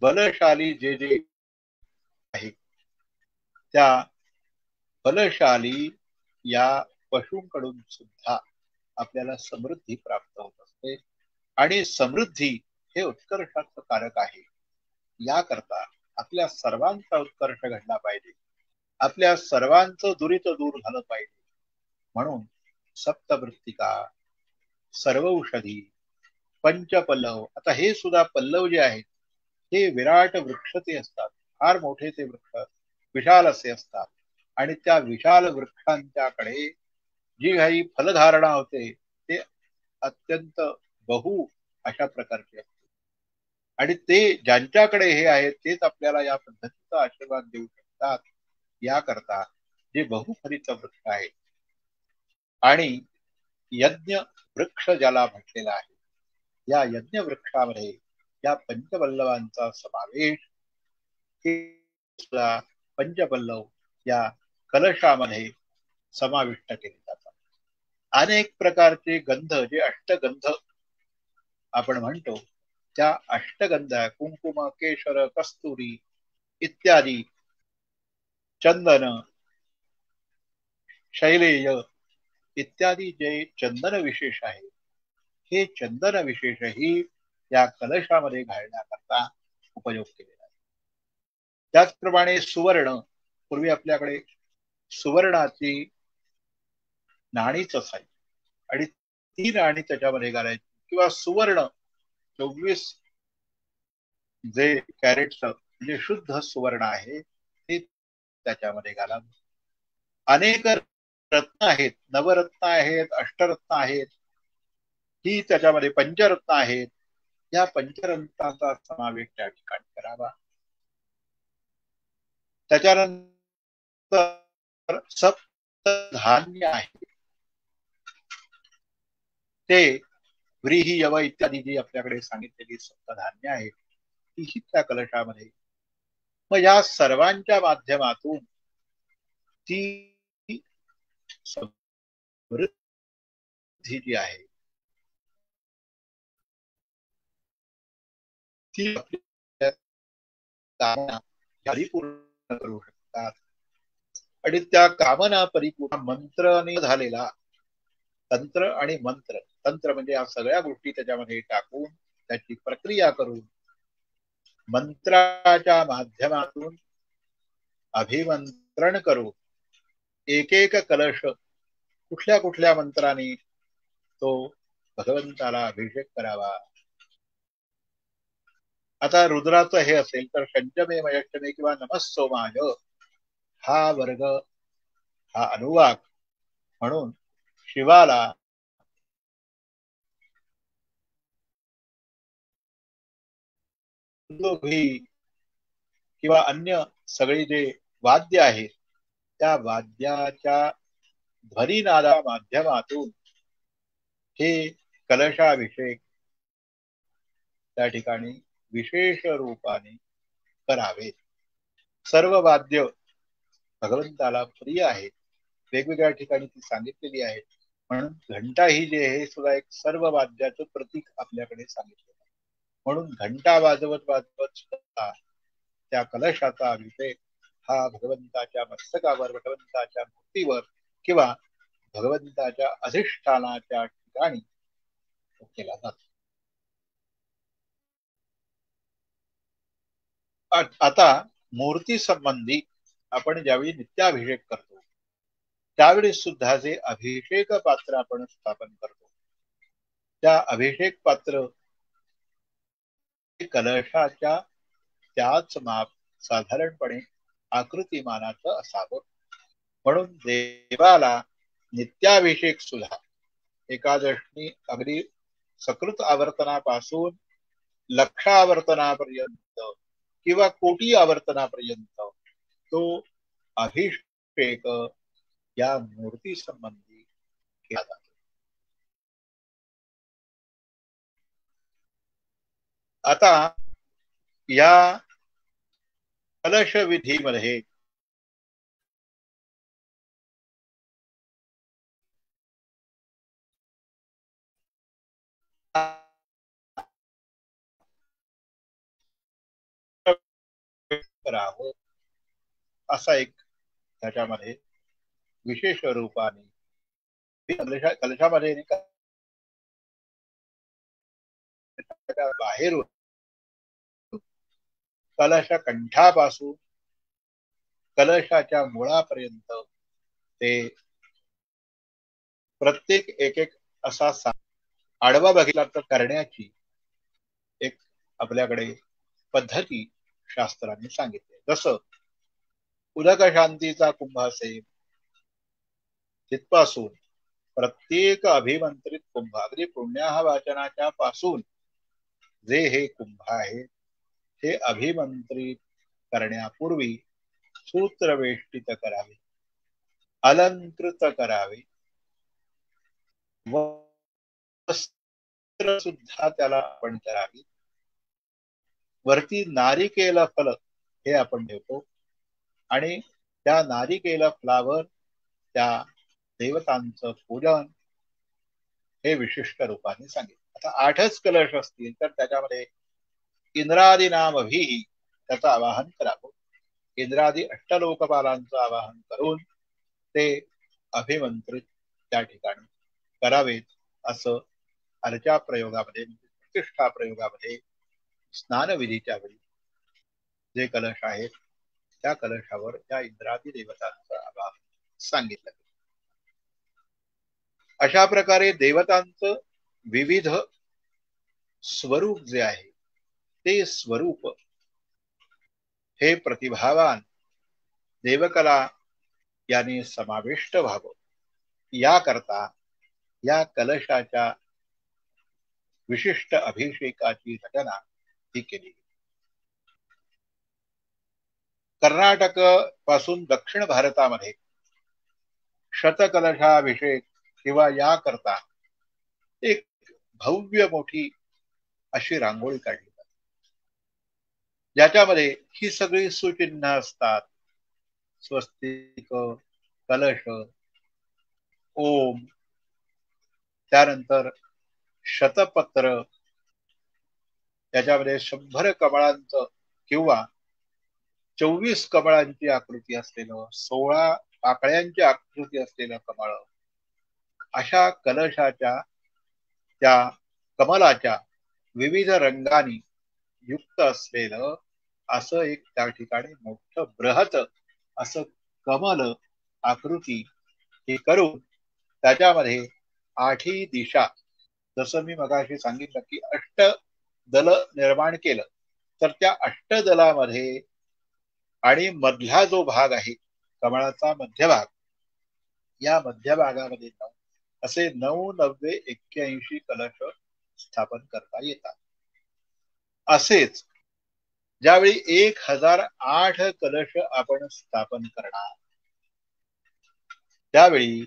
बलशाली जे जे आहे त्या बलशाली या पशूंकडून सुद्धा आपल्याला समृद्धी प्राप्त होत असते आणि समृद्धी हे उत्कर्षाचं कारक आहे. याकरता आपल्या सर्वांचा उत्कर्ष घडला पाहिजे, आपल्या सर्वांचं दुरित दूर झालं पाहिजे. म्हणून सप्तमृत्तिका, सर्वौषधी, पंचपल्लव. आता हे सुद्धा पल्लव जे आहेत हे विराट वृक्ष ते असतात, फार मोठे ते वृक्ष विशाल असे असतात आणि त्या विशाल वृक्षांच्याकडे जी काही फलधारणा होते ते अत्यंत बहु अशा प्रकारचे असते आणि ते ज्यांच्याकडे हे आहे तेच आपल्याला या पद्धतीचा आशीर्वाद देऊ शकतात. याकरता जे बहुफलित वृक्ष आहे आणि यज्ञ वृक्ष ज्याला म्हटलेला आहे, या यज्ञ वृक्षामध्ये या पंचपल्लवांचा समावेश पंचपल्लव या कलशामध्ये समाविष्ट केले जातात. अनेक प्रकारचे गंध जे अष्टगंध आपण म्हणतो त्या अष्टगंध कुंकुम केशर कस्तुरी इत्यादी चंदन शैलेय इत्यादी जे चंदन विशेष आहे हे चंदन विशेषही या कलशामध्ये घालण्याकरता उपयोग केलेला आहे. त्याचप्रमाणे सुवर्ण, पूर्वी आपल्याकडे सुवर्णाची नाणीच असायची आणि ती नाणी त्याच्यामध्ये घालायची किंवा सुवर्ण 24 जे कॅरेटचं म्हणजे शुद्ध सुवर्ण आहे ते त्याच्यामध्ये घालावं. अनेक रत्न आहेत, नवरत्न आहेत, अष्टरत्न आहेत, ही त्याच्यामध्ये पंचरत्न आहेत. या पंचरत्नाचा समावेश त्या ठिकाणी करावा. त्याच्यानंतर सप्तधान्य आहे ते व्रीही यव इत्यादी जी आपल्याकडे सांगितलेली सप्तधान्य आहेत तीही त्या कलशामध्ये. मग या सर्वांच्या माध्यमातून ती समृद्धी जी आहे ती आपल्या कामना परिपूर्ण करू शकतात आणि त्या कामना परिपूर्ण मंत्राने झालेला तंत्र आणि मंत्र, तंत्र म्हणजे या सगळ्या गोष्टी त्याच्यामध्ये टाकून त्याची प्रक्रिया करून मंत्राच्या माध्यमातून अभिमंत्रण करून एक एक कलश कुठल्या कुठल्या मंत्राने तो भगवंताला अभिषेक करावा. आता रुद्राचं हे असेल तर शंचमे मयष्टमे किंवा नमस्सोमाय हा वर्ग हा अनुवाक म्हणून शिवाला किंवा अन्य सगळे जे वाद्य आहेत त्या वाद्याच्या ध्वनिनादा माध्यमातून हे कलशाभिषेक त्या ठिकाणी विशेष रूपाने करावे. सर्व वाद्य भगवंताला प्रिय आहेत, वेगवेगळ्या ठिकाणी ती सांगितलेली आहेत. म्हणून घंटा ही जे हे सुद्धा एक सर्व वाद्याचं प्रतीक आपल्याकडे सांगितलेलं आहे. म्हणून घंटा वाजवत वाजवत सुद्धा त्या कलशाचा अभिषेक हा भगवंताच्या मस्तकावर, भगवंताच्या मूर्तीवर किंवा भगवंताच्या अधिष्ठानाच्या ठिकाणी केला जातो. आता मूर्ती संबंधी आपण ज्यावेळी नित्याभिषेक करतो त्यावेळी सुद्धा जे अभिषेक पात्र आपण स्थापन करतो त्या अभिषेक पात्र कलशाच्या त्याच माप साधारणपणे आकृतिमानाचं असावं. म्हणून देवाला नित्याभिषेक सुद्धा एकादशी अगदी सकृत आवर्तनापासून लक्षावर्तनापर्यंत किंवा कोटी आवर्तनापर्यंत तो अभिषेक या मूर्ती संबंधी केला जातो. आता या कलश विधीमध्ये करावं असा एक त्याच्यामध्ये विशेष रूपाने कलशामध्ये बाहेरून कलशा कंठापासून कलशाच्या मुळापर्यंत ते प्रत्येक एक एक असा आडवा बघितला तर करण्याची एक आपल्याकडे पद्धती शास्त्रांनी सांगितली. जसं उदक शांतीचा कुंभ असेल तिथपासून प्रत्येक अभिमंत्रित कुंभ, अगदी पुण्याहा वाचनाच्या पासून जे हे कुंभ आहे ते अभिमंत्रित करण्यापूर्वी सूत्रवेष्टित करावे, अलंकृत करावे, वस्त्र सुद्धा त्याला आपण करावी, वरती नारिकेल फल हे आपण ठेवतो आणि त्या नारिकेल फलावर त्या देवतांचं पूजन हे विशिष्ट रूपाने सांगितलं. आता 8च कलश असतील तर त्याच्यामध्ये इंद्रादी नामभिः त्याचं आवाहन करावं. इंद्रादी अष्टलोकपालांचं आवाहन करून ते अभिमंत्रित त्या ठिकाणी करावेत असं अर्चा प्रयोगामध्ये, प्रतिष्ठा प्रयोगामध्ये स्नानविधीच्या वेळी जे कलश आहेत त्या कलशावर त्या इंद्रादी देवतांचं आवाहन सांगितलं. अशा प्रकारे देवतांचं विविध स्वरूप जे आहे ते स्वरूप हे प्रतिभावान देवकला याने समाविष्ट व्हावं याकरता या कलशाच्या विशिष्ट अभिषेकाची रचना ही केली. कर्नाटक पासून दक्षिण भारतामध्ये शतकलशाभिषेक किंवा याकरता एक भव्य मोठी अशी रांगोळी काढली जाते, ज्याच्यामध्ये ही सगळी सुचिन्ह असतात. स्वस्तिक, कलश, ओम, त्यानंतर शतपत्र, त्याच्यामध्ये 100 कमळांचं किंवा 24 कमळांची आकृती असलेलं, 16 पाकळ्यांची आकृती असलेलं कमळ, अशा कलशाच्या त्या कमलाच्या विविध रंगांनी युक्त असलेलं असं एक त्या ठिकाणी मोठं बृहत असं कमल आकृती हे करून त्याच्यामध्ये 8ही दिशा, जसं मी मगाशी सांगितलं की अष्टदल निर्माण केलं, तर त्या अष्टदलामध्ये आणि मधला जो भाग आहे कमळाचा मध्यभाग, या मध्यभागामध्ये असे 9, 90, 81 कलश स्थापन करता येतात. असेच ज्यावेळी 1008 कलश आपण स्थापन करणार त्यावेळी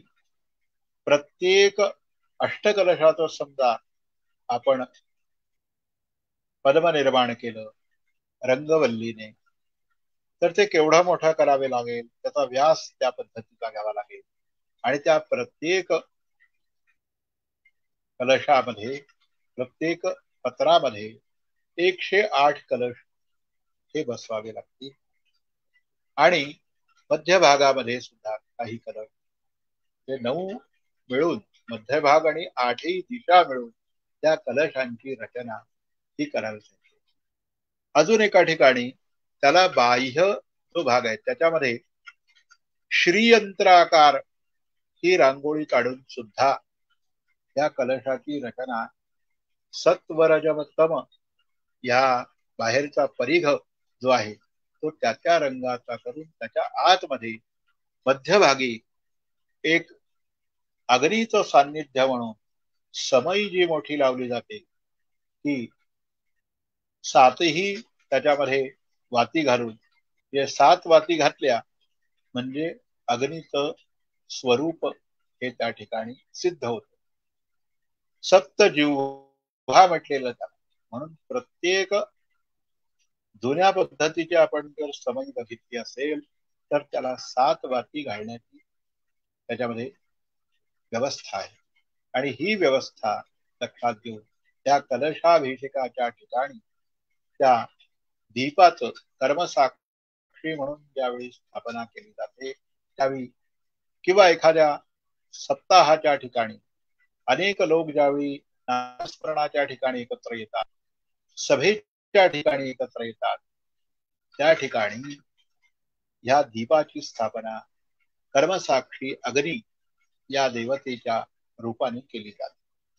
प्रत्येक अष्टकलशाचं समजा आपण पद्म निर्माण केलं रंगवल्लीने, तर ते केवढा मोठा करावे लागेल, त्याचा व्यास त्या पद्धतीचा घ्यावा लागेल आणि त्या प्रत्येक कलशामध्ये, प्रत्येक पत्रामध्ये 108 कलश हे बसवावे लागतील आणि मध्यभागामध्ये सुद्धा काही कलश, ते 9 मिळून मध्यभाग आणि 8ही दिशा मिळून त्या कलशांची रचना ही करावी लागते. अजून एका ठिकाणी त्याला बाह्य जो भाग आहे त्याच्यामध्ये श्रीयंत्राकार ही रांगोळी काढून सुद्धा या कलशाची रचना सत्वरजतम या बाहेरचा परिघ जो आहे तो त्या रंगाचा करून त्याच्या आतमध्ये मध्यभागी एक अग्नीचं सान्निध्य म्हणून समई जी मोठी लावली जाते ती 7ही त्याच्यामध्ये वाती घालून, 7 वाती घातल्या म्हणजे अग्नीचं स्वरूप हे त्या ठिकाणी सिद्ध होत. सप्तजिव्हा म्हटलेलं त्याला. म्हणून प्रत्येक जुन्या पद्धतीची आपण जर समई बघितली असेल तर त्याला 7 वाती घालण्याची त्याच्यामध्ये व्यवस्था आहे आणि ही व्यवस्था लक्षात घेऊन त्या कलशाभिषेकाच्या ठिकाणी त्या दीपाचं कर्मसाक्षी म्हणून ज्यावेळी स्थापना केली जाते त्यावेळी किंवा एखाद्या सप्ताहाच्या ठिकाणी अनेक लोक ज्यावेळी नामस्मरणाच्या ठिकाणी एकत्र येतात, सभेच्या ठिकाणी एकत्र येतात, त्या ठिकाणी या दीपाची स्थापना कर्मसाक्षी अग्नी या देवतेच्या रूपाने केली जाते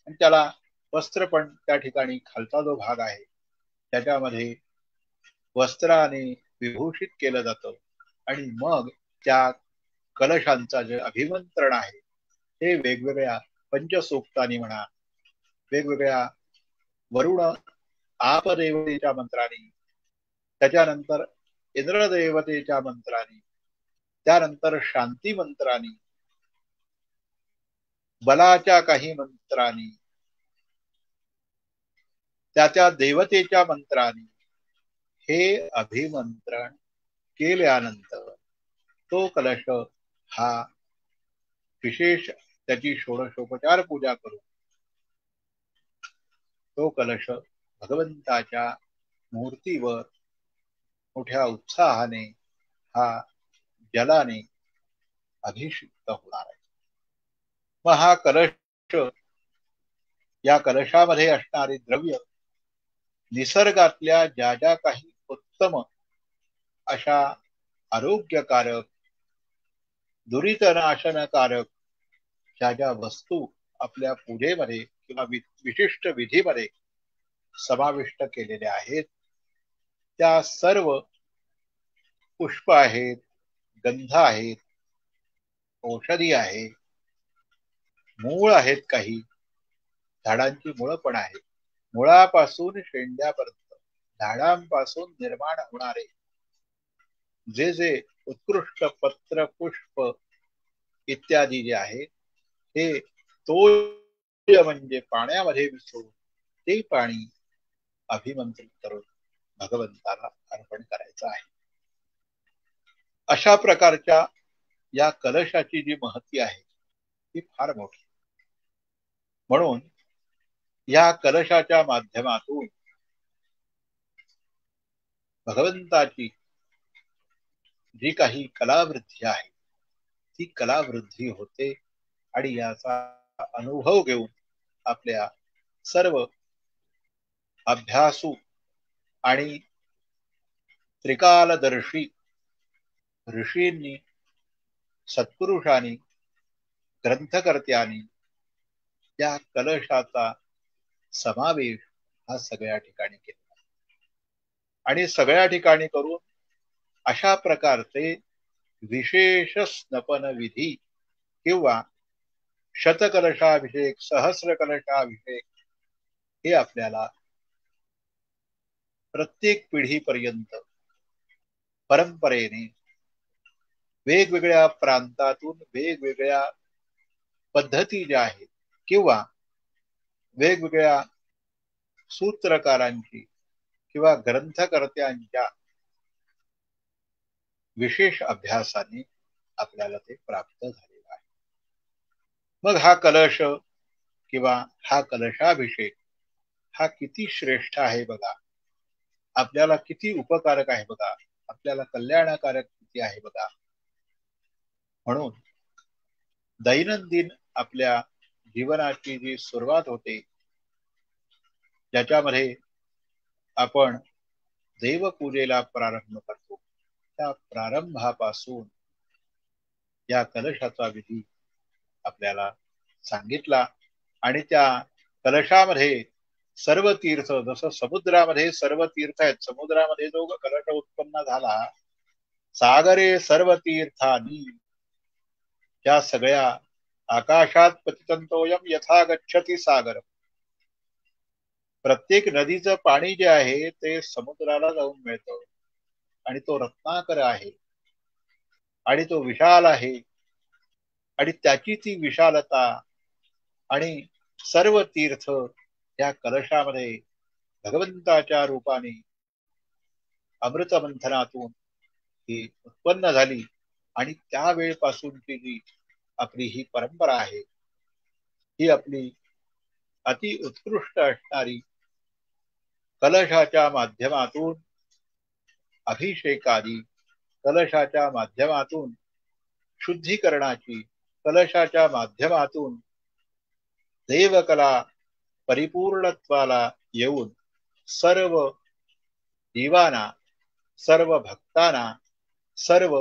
आणि त्याला वस्त्र पण त्या ठिकाणी खालचा जो भाग आहे त्याच्यामध्ये वस्त्राने विभूषित केलं जातं आणि मग त्या कलशांचा जे अभिमंत्रण आहे हे वेगवेगळ्या पंचसूक्तांनी म्हणा, वेगवेगळ्या वरुण आपदेवतेच्या मंत्राने, त्याच्यानंतर इंद्रदेवतेच्या मंत्राने, त्यानंतर शांती मंत्राने, बलाच्या काही मंत्राने, त्या देवतेच्या मंत्राने हे अभिमंत्रण केल्यानंतर तो कलश हा विशेष त्याची षोडशोपचार पूजा करून तो कलश भगवंताच्या मूर्तीवर मोठ्या उत्साहाने हा जलाने अभिषिक्त होणार आहे. मग हा कलश, या कलशामध्ये असणारे द्रव्य निसर्गातल्या ज्या ज्या काही उत्तम अशा आरोग्यकारक, दुरितनाशनकारक ज्या ज्या वस्तू आपल्या पूजेमध्ये किंवा विशिष्ट विधीमध्ये समाविष्ट केलेल्या आहेत, त्या सर्व पुष्प आहेत, गंध आहेत, औषधी आहे, मूळ आहेत, काही झाडांची मुळं पण आहेत. मुळापासून शेंड्यापर्यंत झाडांपासून निर्माण होणारे जे जे उत्कृष्ट पत्र, पुष्प इत्यादी जे आहे हे तो म्हणजे पाण्यामध्ये मिसळून ते पाणी अभिमंत्रित करून भगवंताला अर्पण करायचं आहे. अशा प्रकारच्या या कलशाची जी महती आहे ती फार मोठी. म्हणून या कलशाच्या माध्यमातून भगवंताची जी काही कलावृद्धी आहे ती कलावृद्धी होते आणि याचा अनुभव घेऊन आपल्या सर्व अभ्यासू आणि त्रिकालदर्शी ऋषींनी, सत्पुरुषांनी, ग्रंथकर्त्यांनी या कलशाचा समावेश हा सगळ्या ठिकाणी केला आणि सगळ्या ठिकाणी करून अशा प्रकारचे विशेष स्नपन विधी किंवा शतकलशाभिषेक, सहस्रकलशाभिषेक हे आपल्याला प्रत्येक पिढीपर्यंत परंपरेने वेगवेगळ्या प्रांतातून वेगवेगळ्या पद्धती ज्या आहेत किंवा वेगवेगळ्या सूत्रकारांची किंवा ग्रंथकर्त्यांच्या विशेष अभ्यासाने आपल्याला ते प्राप्त झालेलं आहे. मग हा कलश किंवा हा कलशाभिषेक हा किती श्रेष्ठ आहे बघा, आपल्याला किती उपकारक आहे बघा, आपल्याला कल्याणकारक किती आहे बघा. म्हणून दैनंदिन आपल्या जीवनाची जी सुरुवात होते, ज्याच्यामध्ये आपण देवपूजेला प्रारंभ करतो, त्या प्रारंभापासून या कलशाचा विधी आपल्याला सांगितला. आणि त्या कलशामध्ये सर्व तीर्थ, जसं समुद्रामध्ये सर्व तीर्थ आहेत, समुद्रामध्ये जो कलश उत्पन्न झाला, सागरे सर्व तीर्थानी, त्या सगळ्या आकाशात पतितंतोयम यथा गच्छति सागर, प्रत्येक नदीचं पाणी जे आहे ते समुद्राला जाऊन मिळतं आणि तो रत्नाकर आहे आणि तो विशाल आहे आणि त्याची ती विशालता आणि सर्व तीर्थ या कलशामध्ये भगवंताच्या रूपाने अमृत मंथनातून ही उत्पन्न झाली. आणि त्यावेळपासूनची जी आपली ही परंपरा आहे ही आपली अति उत्कृष्ट असणारी कलशाच्या माध्यमातून अभिषेकादी, कलशाच्या माध्यमातून शुद्धीकरणाची, कलशाच्या माध्यमातून देवकला परिपूर्णत्वाला येऊन सर्व जीवांना, सर्व भक्तांना, सर्व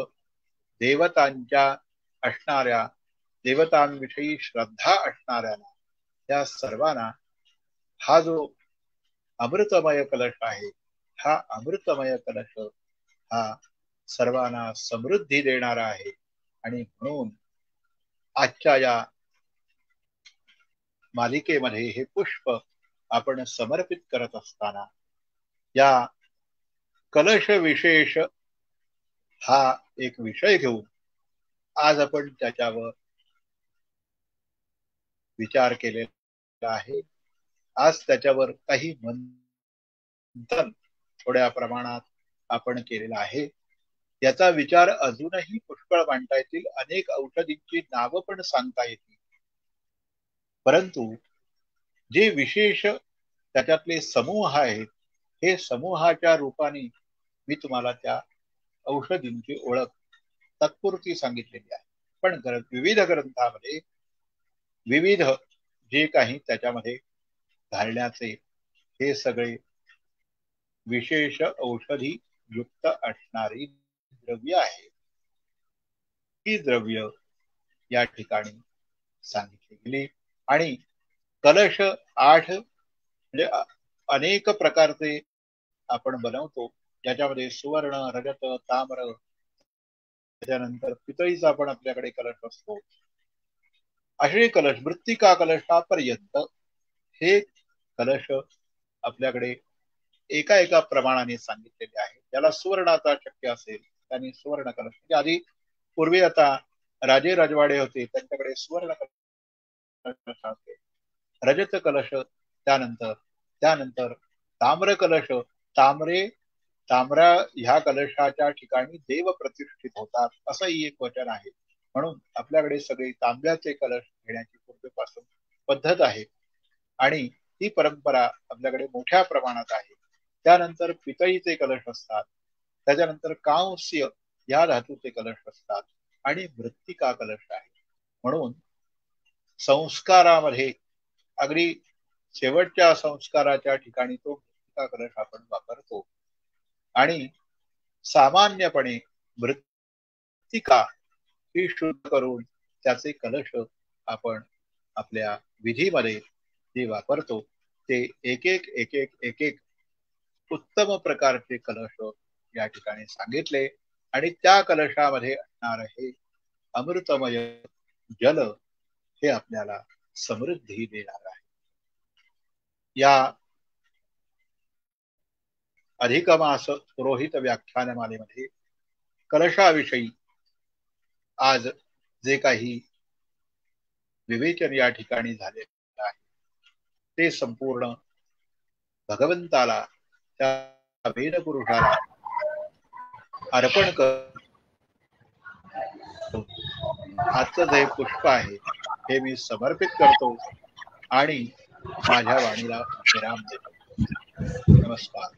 देवतांच्या असणाऱ्या, देवतांविषयी श्रद्धा असणाऱ्यांना, त्या सर्वांना हा जो अमृतमय कलश आहे, हा अमृतमय कलश हा सर्वांना समृद्धी देणारा आहे. आणि म्हणून आजच्या या मालिकेमध्ये हे पुष्प आपण समर्पित करत असताना या कलश विशेष हा एक विषय घेऊन आज आपण त्याच्यावर विचार केलेला आहे. आज त्याच्यावर काही मंथन थोड्या प्रमाणात आपण केलेला आहे. याचा विचार अजूनही पुष्कळ मांडता येतील, अनेक औषधींची नावं पण सांगता येतील, परंतु जे विशेष त्याच्यातले समूह आहेत हे समूहाच्या रूपाने मी तुम्हाला त्या औषधींची ओळख तात्पुरती सांगितलेली आहे. पण विविध ग्रंथामध्ये विविध जे काही त्याच्यामध्ये घालण्याचे हे सगळे विशेष औषधी युक्त असणारी द्रव्य आहे. ही द्रव्य या ठिकाणी सांगितली गेली आणि कलश 8 म्हणजे अनेक प्रकारचे आपण बनवतो, ज्याच्यामध्ये सुवर्ण, रजत, ताम्र, त्याच्यानंतर पितळीचा पण आपल्याकडे कलश असतो. असे कलश मृत्तिका कलशापर्यंत हे कलश आपल्याकडे एका एका प्रमाणाने सांगितलेले आहे. ज्याला सुवर्णाचा शक्य असेल त्यांनी सुवर्ण कलश, म्हणजे आधी पूर्वी आता राजे राजवाडे होते त्यांच्याकडे सुवर्ण कलश असते, रजत कलश, त्यानंतर ताम्र कलश. ताम्रा ह्या कलशाच्या ठिकाणी देव प्रतिष्ठित होतात असंही एक वचन आहे. म्हणून आपल्याकडे सगळे तांब्याचे कलश घेण्याची पूर्वीपासून पद्धत आहे आणि ही परंपरा आपल्याकडे मोठ्या प्रमाणात आहे. त्यानंतर पितळीचे कलश असतात, त्याच्यानंतर कांस्य या धातूचे कलश असतात आणि मृत्तिका कलश आहे. म्हणून संस्कारामध्ये अगदी शेवटच्या संस्काराच्या ठिकाणी तो मृत्तिका कलश आपण वापरतो आणि सामान्यपणे मृत्तिका ही शुद्ध करून त्याचे कलश आपण आपल्या विधीमध्ये जे वापरतो ते एक उत्तम प्रकारचे कलश या ठिकाणी सांगितले आणि त्या कलशामध्ये असणार हे अमृतमय जल हे आपल्याला समृद्धी देणार आहे. या अधिक मास पुरोहित व्याख्यानमालेमध्ये कलशाविषयी आज जे काही विवेचन या ठिकाणी झालेलं आहे ते संपूर्ण भगवंताला, त्या वेदपुरुषाला अर्पण कर. आजचं जे पुष्प आहे हे मी समर्पित करतो आणि माझ्या वाणीला विराम देतो. नमस्कार.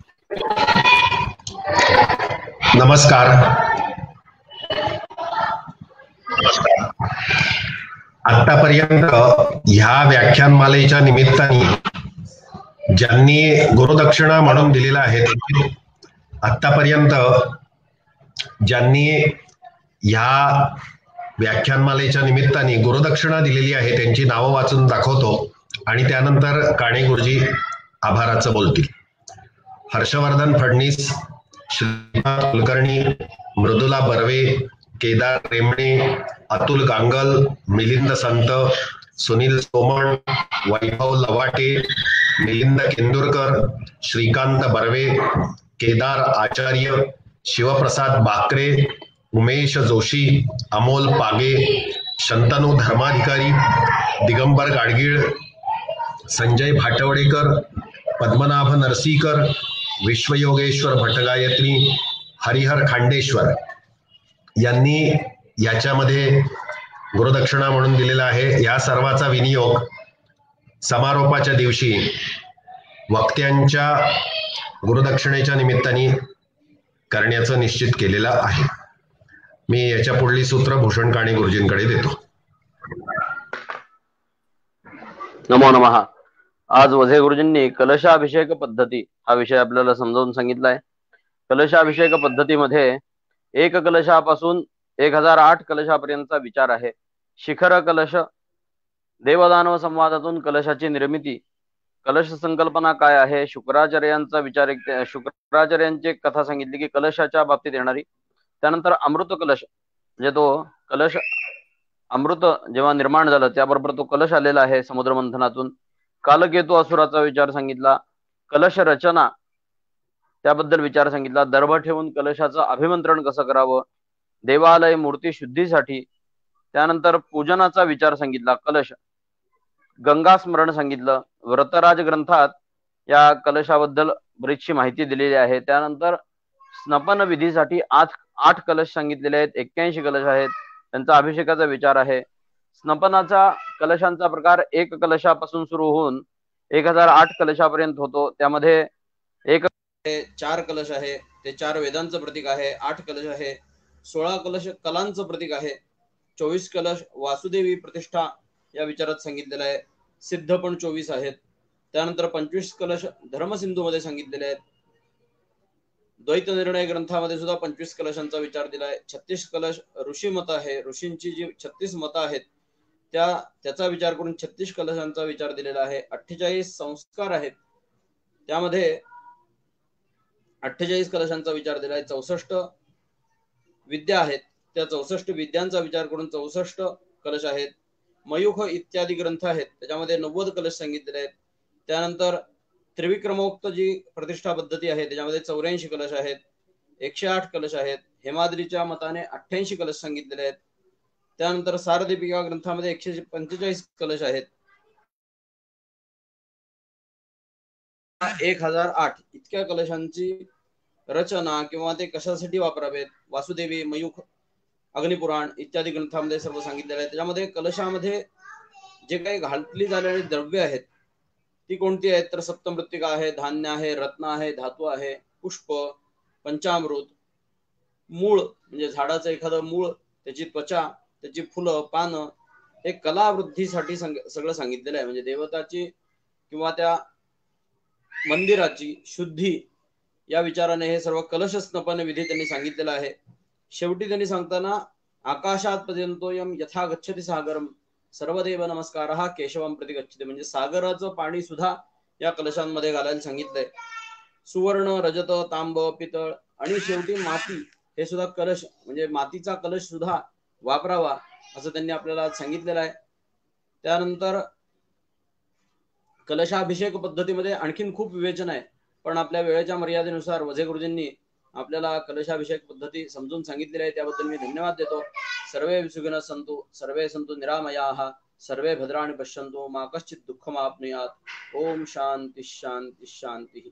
नमस्कार. आतापर्यंत ह्या व्याख्यानमालेच्या निमित्ताने ज्यांनी गुरुदक्षिणा म्हणून दिलेला आहे, आतापर्यंत ज्यांनी ह्या व्याख्यानमालेच्या निमित्ताने गुरुदक्षिणा दिलेली आहे त्यांची नावं वाचून दाखवतो आणि त्यानंतर काणे गुरुजी आभाराचं बोलतील. हर्षवर्धन फडणीस, श्रीपाद कुलकर्णी, मृदुला बर्वे, केदार रेमणे, अतुल गांगल, मिलिंद संत, सुनील सोमण, वैभव लवाटे, मिलिंद केंदुरकर, श्रीकांत बर्वे, केदार आचार्य, शिवप्रसाद बाकरे, उमेश जोशी, अमोल पागे, शंतनू धर्माधिकारी, दिगंबर गाडगीळ, संजय भाटवडेकर, पद्मनाभ नरसीकर, विश्वयोगेश्वर भटगायत्री, हरिहर खांडेश्वर यांनी याच्यामध्ये गुरुदक्षिणा म्हणून दिलेला आहे. या सर्वाचा विनियोग समारोपाच्या दिवशी वक्त्यांच्या गुरुदक्षिणेच्या निमित्ताने करण्याचं निश्चित केलेलं आहे. मी याच्या पुढली सूत्र भूषण काणे गुरुजींकडे देतो. नमो नमः. आज वझे गुरुजींनी कलशाभिषेक पद्धती हा विषय आपल्याला समजावून सांगितलाय. कलशाभिषेक पद्धतीमध्ये एक कलशापासून 1008 कलशापर्यंतचा विचार आहे. शिखर कलश, देवदानव संवादातून कलशाची निर्मिती, कलश संकल्पना काय आहे, शुक्राचार्यांचा विचार, शुक्राचार्यांची कथा सांगितली की कलशाच्या बाबतीत येणारी. त्यानंतर अमृत कलश म्हणजे तो कलश अमृत जेव्हा निर्माण झालं त्याबरोबर तो कलश आलेला आहे समुद्र मंथनातून. कालकेतू असुराचा विचार सांगितला. कलश रचना त्याबद्दल विचार सांगितला. दर्भ ठेवून कलशाचं अभिमंत्रण कसं करावं, देवालय मूर्ती शुद्धीसाठी, त्यानंतर पूजनाचा विचार सांगितला. कलश गंगा स्मरण सांगितलं. व्रतराज ग्रंथात या कलशाबद्दल बरीचशी माहिती दिलेली आहे. त्यानंतर स्नपन विधीसाठी 8 कलश सांगितलेले आहेत. 81 कलश आहेत. त्यांचा अभिषेकाचा विचार आहे. स्नपनाचा कलशांचा प्रकार 1 कलशापासून सुरू होऊन 1008 कलशापर्यंत होतो. त्यामध्ये 4 कलश आहे, ते 4 वेदांचं प्रतीक आहे. 8 कलश आहे, 16 कलश कलांचं प्रतीक आहे. 24 कलश वासुदेवी प्रतिष्ठा या विचारात सांगितलेलं आहे. सिद्ध पण 24 आहेत. त्यानंतर 25 कलश धर्मसिंधू मध्ये सांगितलेले आहेत. द्वैत निर्णय ग्रंथामध्ये सुद्धा 25 कलशांचा विचार दिलाय. 36 कलश ऋषी मत आहे. ऋषींची जी 36 मतं आहेत त्याचा विचार करून 36 कलशांचा विचार दिलेला आहे. 48 संस्कार आहेत, त्यामध्ये 48 कलशांचा विचार दिलाय. 64 विद्या आहेत, त्या 64 विद्यांचा विचार करून 64 कलश आहेत. मयूख इत्यादी ग्रंथ आहेत, त्याच्यामध्ये 90 कलश सांगितलेले आहेत. त्यानंतर त्रिविक्रमोक्त जी प्रतिष्ठा पद्धती आहे त्याच्यामध्ये 84 कलश आहेत. 108 कलश आहेत. हेमाद्रीच्या मताने 88 कलश सांगितलेले आहेत. त्यानंतर सारदीपिका ग्रंथामध्ये 145 कलश आहेत. 1008 इतक्या कलशांची रचना किंवा ते कशासाठी वापरावेत, वासुदेवी, मयूख, अग्निपुराण इत्यादी ग्रंथामध्ये सर्व सांगितलेले आहे. त्याच्यामध्ये कलशामध्ये जे काही घातली जाणारी द्रव्य आहेत ती कोणती आहेत तर सप्तमृत्तिका आहे, धान्य आहे, रत्न आहे, धातू आहे, पुष्प, पंचामृत, मूळ म्हणजे झाडाचं एखादं मूळ, त्याची त्वचा, त्याची फुलं, पानं, हे कलावृद्धीसाठी सगळं सांगितलेलं आहे. म्हणजे देवताची किंवा त्या मंदिराची शुद्धी या विचाराने हे सर्व कलश स्नपन विधी त्यांनी सांगितलेला आहे. शेवटी त्यांनी सांगताना आकाशात पर्यंतोयम यथा गच्छति सागरम सर्वदेव नमस्कार हा केशवम प्रति गच्छते, म्हणजे सागराचं पाणी सुद्धा या कलशांमध्ये घालायला सांगितलंय. सुवर्ण, रजत, तांब, पितळ आणि शेवटी माती हे सुद्धा कलश म्हणजे मातीचा कलश सुद्धा वापरावा असं त्यांनी आपल्याला सांगितलेलं आहे. त्यानंतर कलशाभिषेक पद्धतीमध्ये आणखीन खूप विवेचन आहे, पण आपल्या वेळेच्या मर्यादेनुसार वझे गुरुजींनी आपल्याला कलशाभिषेक पद्धती समजून सांगितलेली आहे, त्याबद्दल मी धन्यवाद देतो. सर्वे सुखिनः सन्तु, सर्वे सन्तु निरामयाः, सर्वे भद्राणि पश्यन्तु मा कश्चित् दुःखमाप्नुयात्. ओम शांती शांती शांती.